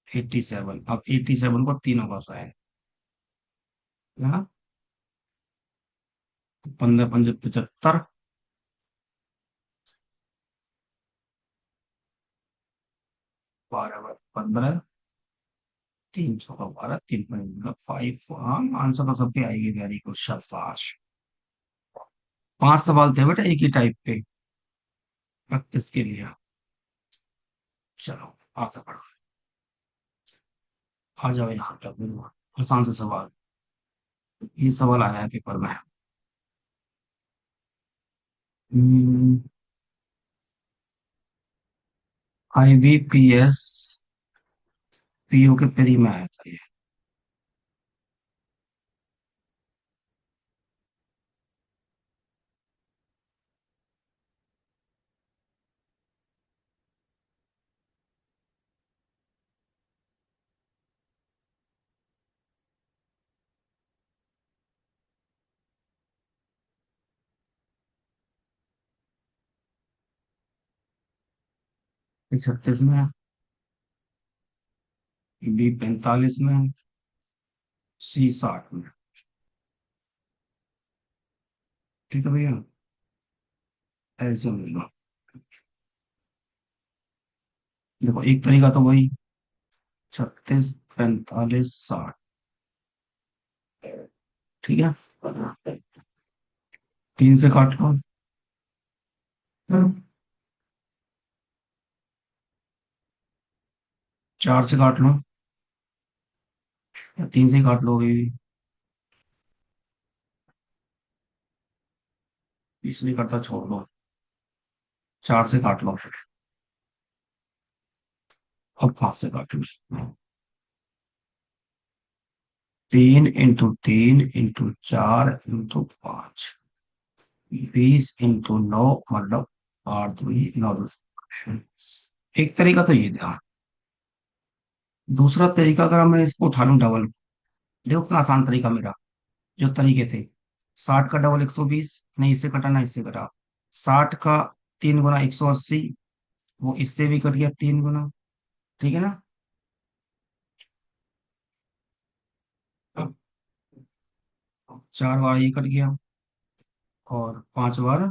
87। अब 87 को तीनों का है ना? 15 पंजे 75, 12 15, तीन चौका 12, तीन पंजा 5। हाँ, आंसर तो सबके आएगी। वेरी गुड, शाबाश। 5 सवाल थे बेटा एक ही टाइप पे, प्रैक्टिस के लिए। चलो आगे बढ़ो। आ जाओ यहाँ पे अपने आसान से सवाल। ये सवाल आया है पेपर में। IBPS PO के पेरी में आया था ये। B36 में, B45 में, C60 में। ठीक है भैया, ऐसे मिल लो। देखो एक तरीका तो वही, 36, 45, 60। ठीक है, 3 से काट लो। 4 से काट लो, या 3 से ही काट लो अभी भी। इसलिए करता, छोड़ दो। 4 से काट लो। अब 5 से काट लो। 3 इंटू 3 इंटू 4 इंटू 5, 20 इंटू 9, मतलब 8 दूनी 9 एक तरीका तो ये था। दूसरा तरीका, अगर मैं इसको उठा लूं डबल, देखो कितना आसान तरीका मेरा। जो तरीके थे, 60 का डबल 120, नहीं इससे कटा ना इससे कटा। 60 का 3 गुना 180, वो इससे भी कट गया 3 गुना। ठीक है ना। अब 4 बार ये कट गया, और 5 बार,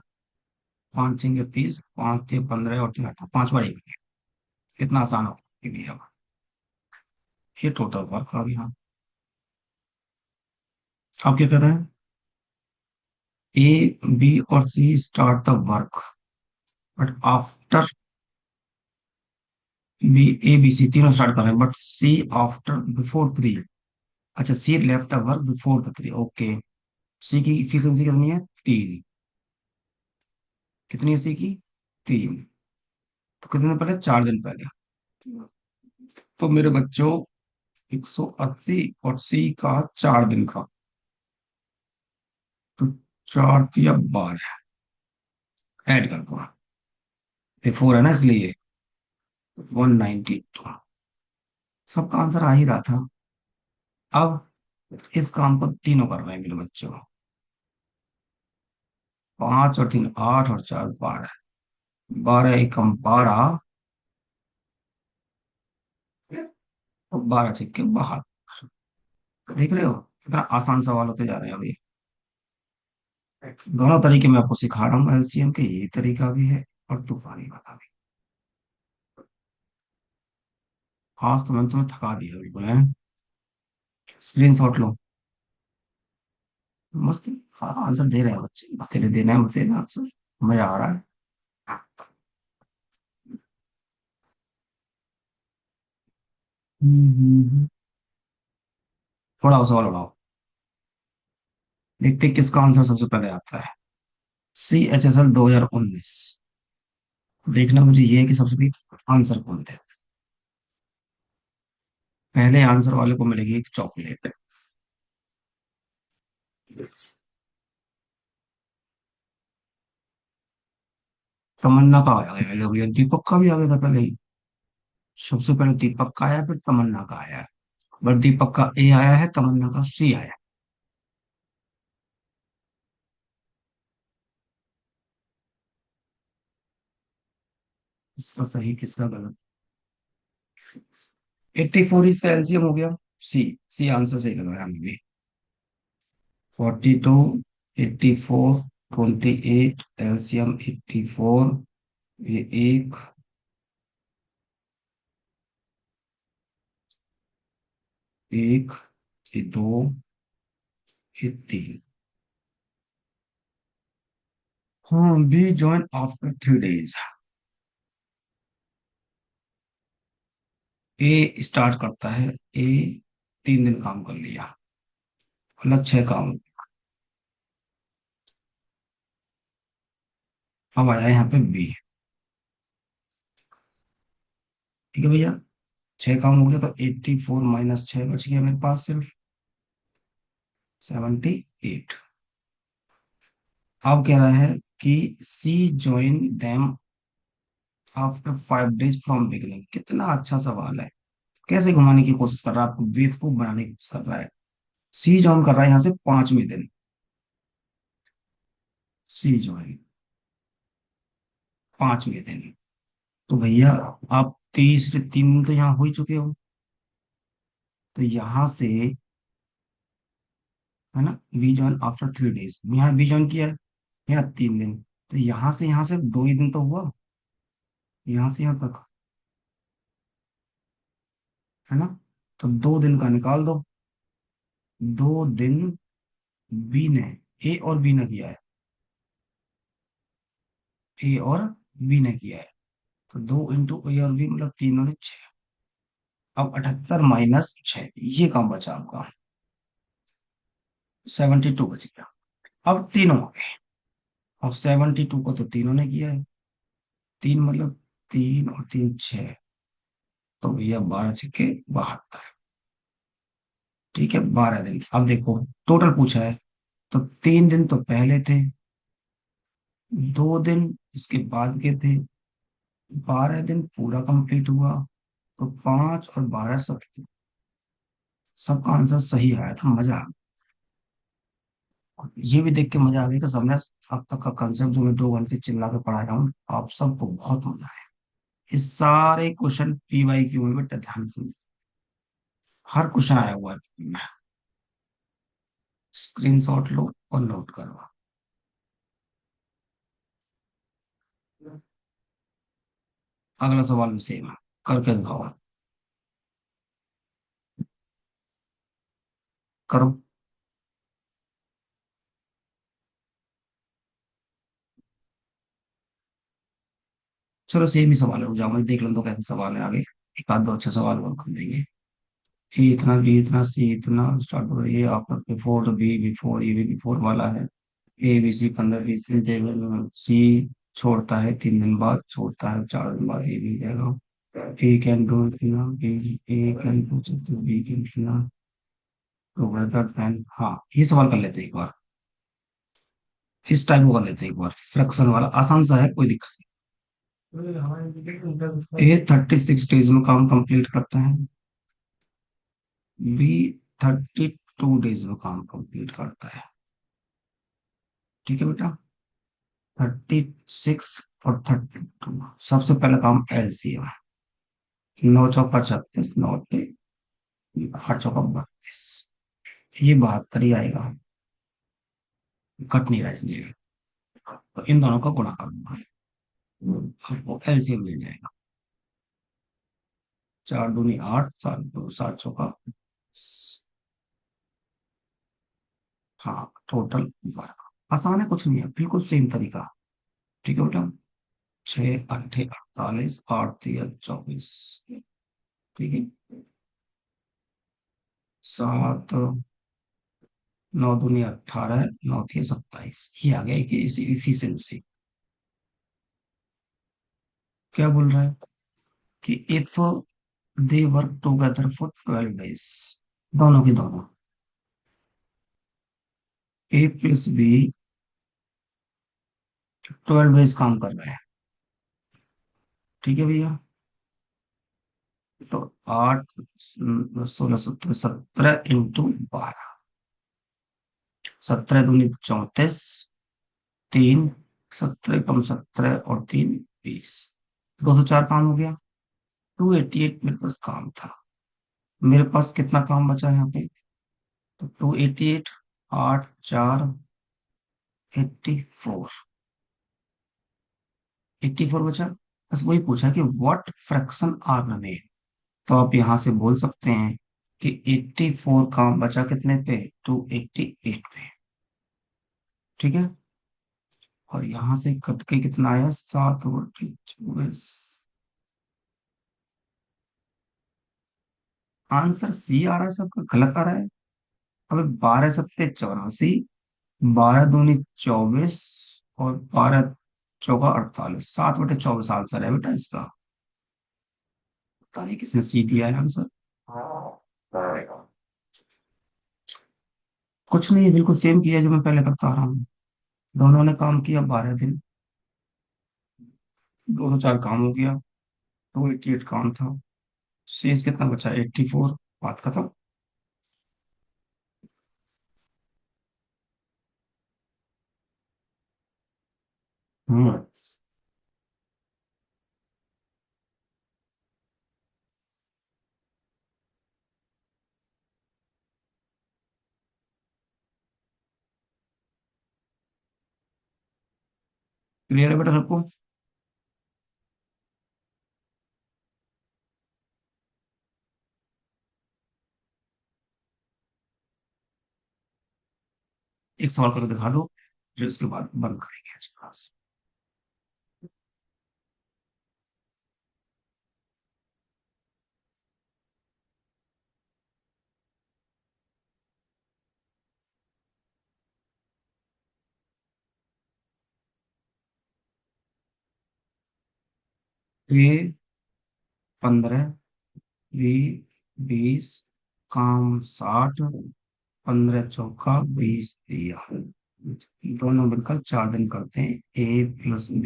5 6 30, 5 3 15 और 3 8, 5 बार ये कट गया। कितना आसान हो ये भी। अब ये टोटल वर्क आ गया। आप क्या कर रहे हैं? A B और C start the work, but after B A B C तीनों स्टार्ट कर रहे हैं, बट C आफ्टर बिफोर 3। अच्छा, C left the work before the 3। Okay. C की इफिशियंसी कितनी है? 3। कितनी है सी की? 3। तो कितने दिन पहले? 4 दिन पहले। तो मेरे बच्चों, 180 और सी का 4 दिन का, तो 4 या 12 ऐड कर दो। बिफोर है ना इसलिए 192। सबका आंसर आ ही रहा था। अब इस काम को तीनों कर रहे हैं मेरे बच्चों। 5 और 3 8 और 4 12। 12 एकम 12, और 12 छक्के 72। देख रहे हो कितना आसान सवाल होते जा रहे हैं अभी। दोनों तरीके मैं आपको सिखा रहा हूँ एलसीएम के, ये तरीका भी है और तूफानी वाला भी। आज तो मैंने तुम्हें थका दिया बिल्कुल है। स्क्रीन शॉट लो। मस्त। हाँ, आंसर दे रहे हैं बच्चे, तेरे देना है मुझे ना आंसर। मजा आ रहा है। हम्म। थोड़ा और सवाल उड़ाओ, देखते हैं किसका आंसर सबसे पहले आता है। CHSL 2019। देखना मुझे ये है कि सबसे पहले आंसर कौन थे। पहले आंसर वाले को मिलेगी एक चॉकलेट। तमन्ना का आया है भैया, दीपक का भी आ गया था पहले ही। सबसे पहले दीपक का आया, फिर तमन्ना का आया है। बट दीपक का ए आया है, तमन्ना का सी आया है। इसका सही किसका गलत? 84 इसका एलसीएम हो गया। सी। सी आंसर सही लग रहा है हमें भी। 42, 84, 28, एलसीएम 84। ये एक। एक, ये दो, ये तीन। हाँ, बी ज्वाइन आफ्टर 3 days। ए स्टार्ट करता है। ए 3 दिन काम कर लिया, मतलब 6 काम। अब आया यहाँ पे बी। ठीक है भैया, 6 काम हो गया, तो 84 - 6 बच गया मेरे पास सिर्फ 78। अब कह रहा है कि C join them after 5 days from beginning. कितना अच्छा सवाल है, कैसे घुमाने की कोशिश कर रहा है, आपको बेवकूफ बनाने की कोशिश कर रहा है। सी ज्वाइन कर रहा है यहाँ से 5वें दिन। सी ज्वाइन 5वें दिन। तो भैया आप तीसरे 3 दिन तो यहाँ हो ही चुके हो, तो यहाँ से, है ना, बी ज्वाइन आफ्टर 3 days, यहाँ बी ज्वाइन किया है, यहाँ 3 दिन। तो यहाँ से 2 ही दिन तो हुआ, यहाँ से यहाँ तक, है ना। तो 2 दिन का निकाल दो। 2 दिन बी ने, ए और बी ने किया है, ए और बी ने किया है। तो 2 इंटू ए और बी मतलब तीनों ने 6। अब 78 - 6, ये काम बचा आपका, 72 बच गया। अब तीनों हो गए। अब 72 को तो तीनों ने किया है, तीन मतलब 3 और 3 6। तो भैया 12 × 6 = 72। ठीक है, 12 दिन। अब देखो टोटल पूछा है, तो 3 दिन तो पहले थे, 2 दिन इसके बाद के थे, 12 दिन पूरा कंप्लीट हुआ। तो 5 और 12 सब, सबका आंसर सही आया था। मजा आ गया। ये भी देख के मजा आ गया कि सबने अब तक का कंसेप्ट जो मैं 2 घंटे चिल्ला के पढ़ा रहा हूँ, आप सबको बहुत मजा आया। ये सारे क्वेश्चन PYQ में, बेटा ध्यान से, हर क्वेश्चन आया हुआ है। स्क्रीनशॉट लो और नोट करो। अगला सवाल भी सेम है, करके दिखाओ। करो। चलो सेम ही सवाल है, रुक जाओ मैं देख लेता हूँ कैसे सवाल है आगे। एक आध दो अच्छे सवाल और कर देंगे। ए इतना, बी इतना, सी इतना, स्टार्ट हो रही है आफ्टर बिफोर, तो बी बिफोर, ये भी बिफोर वाला है। ए बी सी 15 20 दिन टेबल, सी छोड़ता है 3 दिन बाद, छोड़ता है 4 दिन बाद, ए भी जाएगा। ए कैन डू इतना, बी, ए कैन डू सकते, बी कैन इतना, तो वेदर कैन। हाँ, ये सवाल कर लेते हैं एक बार, इस टाइप को कर लेते हैं एक बार, फ्रैक्शन वाला आसान सा है, कोई दिक्कत नहीं। ए 36 डेज में काम कंप्लीट करता है, बी 32 डेज में काम कंप्लीट करता है। ठीक है बेटा, 36 और 32। सबसे पहले काम एलसीएम, 9 × 4 = 36, 9 × 8 = 32, ये 72 ही आएगा, कट नहीं रहा इसलिए। तो इन दोनों का गुणा करना है, आपको एलसीएम मिल जाएगा। 4 दूनी 8, 7 2 7 चौका, हाँ टोटल वर्क। आसान है, कुछ नहीं है, बिल्कुल सेम तरीका। ठीक है बेटा, 6 × 8 = 48, 8 × 3 = 24। ठीक है, 7 9 दूनी 18, 9 3 = 27। ये आ गया कि इसी इफिशिएंसी। क्या बोल रहा है कि if they work together for 12 days, दोनों की दोनों, A + B 12 डेज काम कर रहे हैं। ठीक है भैया, तो 8 16 17 17 × 12, 17 दूनी 34, 3, 17 × 17 और 3 = 20। 204 काम हो गया। 288 मेरे पास काम था, मेरे पास कितना काम बचा यहाँ पे, तो 288, 8 4 84, 84 बचा। बस वही पूछा कि व्हाट फ्रैक्शन आर रमेन। तो आप यहाँ से बोल सकते हैं कि 84 काम बचा कितने पे, 288 पे। ठीक है। और यहां से कट के कितना आया, 7/24। आंसर सी आ रहा है, सबका गलत आ रहा है। अबे 12×7=84, 12×2=24, और 12×4=48, 7/24 आंसर है बेटा इसका। पता नहीं किसने सी दिया है आंसर। कुछ नहीं, बिल्कुल सेम किया जो मैं पहले करता आ रहा हूँ। दोनों ने काम किया 12 दिन, 204 काम हो गया, 288 काम था। शेष कितना बचा, 84। बात खत्म। हम्म। क्लियर है बेटा सबको। एक सवाल करके दिखा दो, फिर उसके बाद बंद करेंगे आज क्लास। ए 15, बी 20, काम 60, 15×4=20 दिया। दोनों मिलकर 4 दिन करते हैं, A + B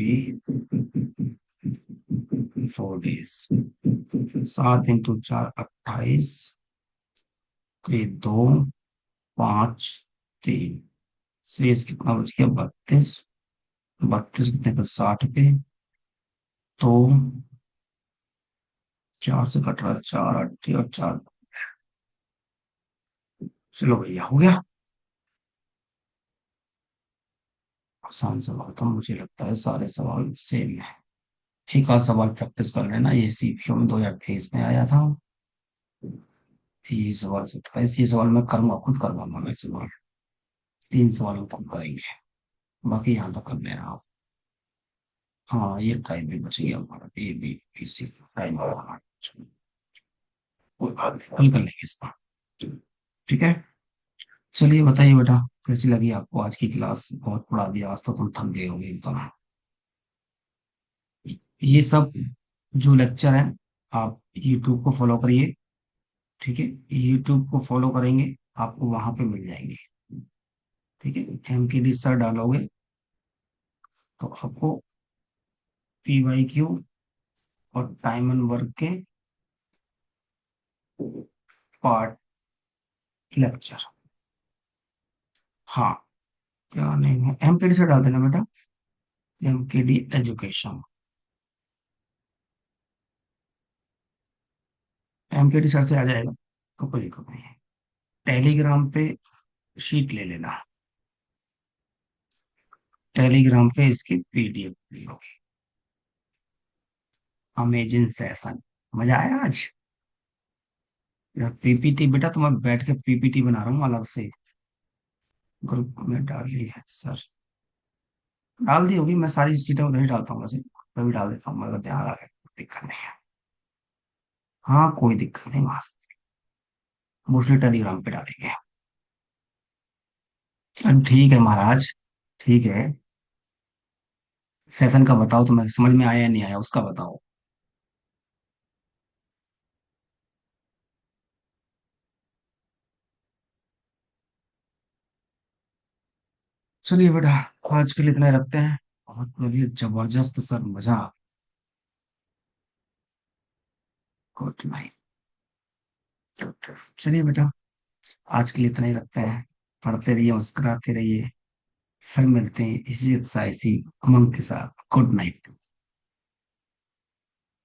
4 डेज। 7×4=28, ये 2, 5, 3। शेष कितना बच गया, 32। 32 कितने पे, 60 पे। तो 4 से कट रहा है, 4 8 और 4। चलो भैया हो गया। आसान सवाल था, मुझे लगता है सारे सवाल सेम है। एक आध सवाल प्रैक्टिस कर लेना, ये सीपीओ में 2023 में आया था। ये सवाल 27, ये सवाल मैं करूंगा, खुद करवाऊंगा मैं सवाल। 3 सवाल हम कम करेंगे, बाकी यहाँ तक कर लेना आप। हाँ, ये टाइम भी बच गया हमारा, A B B C time हमारा। कोई बात नहीं, हल कर लेंगे इसका। ठीक है। चलिए बताइए बेटा, कैसी लगी आपको आज की क्लास, बहुत पढ़ा दिया आज तो, तुम थक गए होगे एकदम। ये सब जो लेक्चर है, आप यूट्यूब को फॉलो करिए। ठीक है। यूट्यूब को फॉलो करेंगे, आपको वहां पे मिल जाएंगे। ठीक है। MKD सर डालोगे तो आपको PYQ और टाइम एंड वर्क के पार्ट लेक्चर। हाँ, क्या नहीं है, MKD सर डाल देना बेटा, MKD एजुकेशन। MKD सर से आ जाएगा, तो कोई दिक्कत नहीं है। टेलीग्राम पे शीट ले लेना, टेलीग्राम पे इसकी PDF ली होगी। अमेजिंग सेशन, मजा आया आज। PPT बेटा, तो मैं बैठ के PPT बना रहा हूँ अलग से, ग्रुप में डाली है सर। डाल दी होगी, मैं सारी चीजें उधर ही डालता हूँ वैसे, मैं भी डाल देता हूँ, मगर ध्यान रखे, कोई दिक्कत नहीं है। हाँ, कोई दिक्कत नहीं, वहां से मोस्टली टेलीग्राम पे डालेंगे। अब ठीक है महाराज, ठीक है। सेशन का बताओ, तो मैं समझ में आया या नहीं आया उसका बताओ। चलिए बेटा, आज के लिए इतना ही रखते हैं। बहुत बढ़िया, जबरदस्त सर, मजा। Good night. चलिए बेटा, आज के लिए इतना ही रखते हैं। पढ़ते रहिए, मुस्कुराते रहिए। फिर मिलते हैं इसी उत्साह, इसी उमंग के साथ। Good night.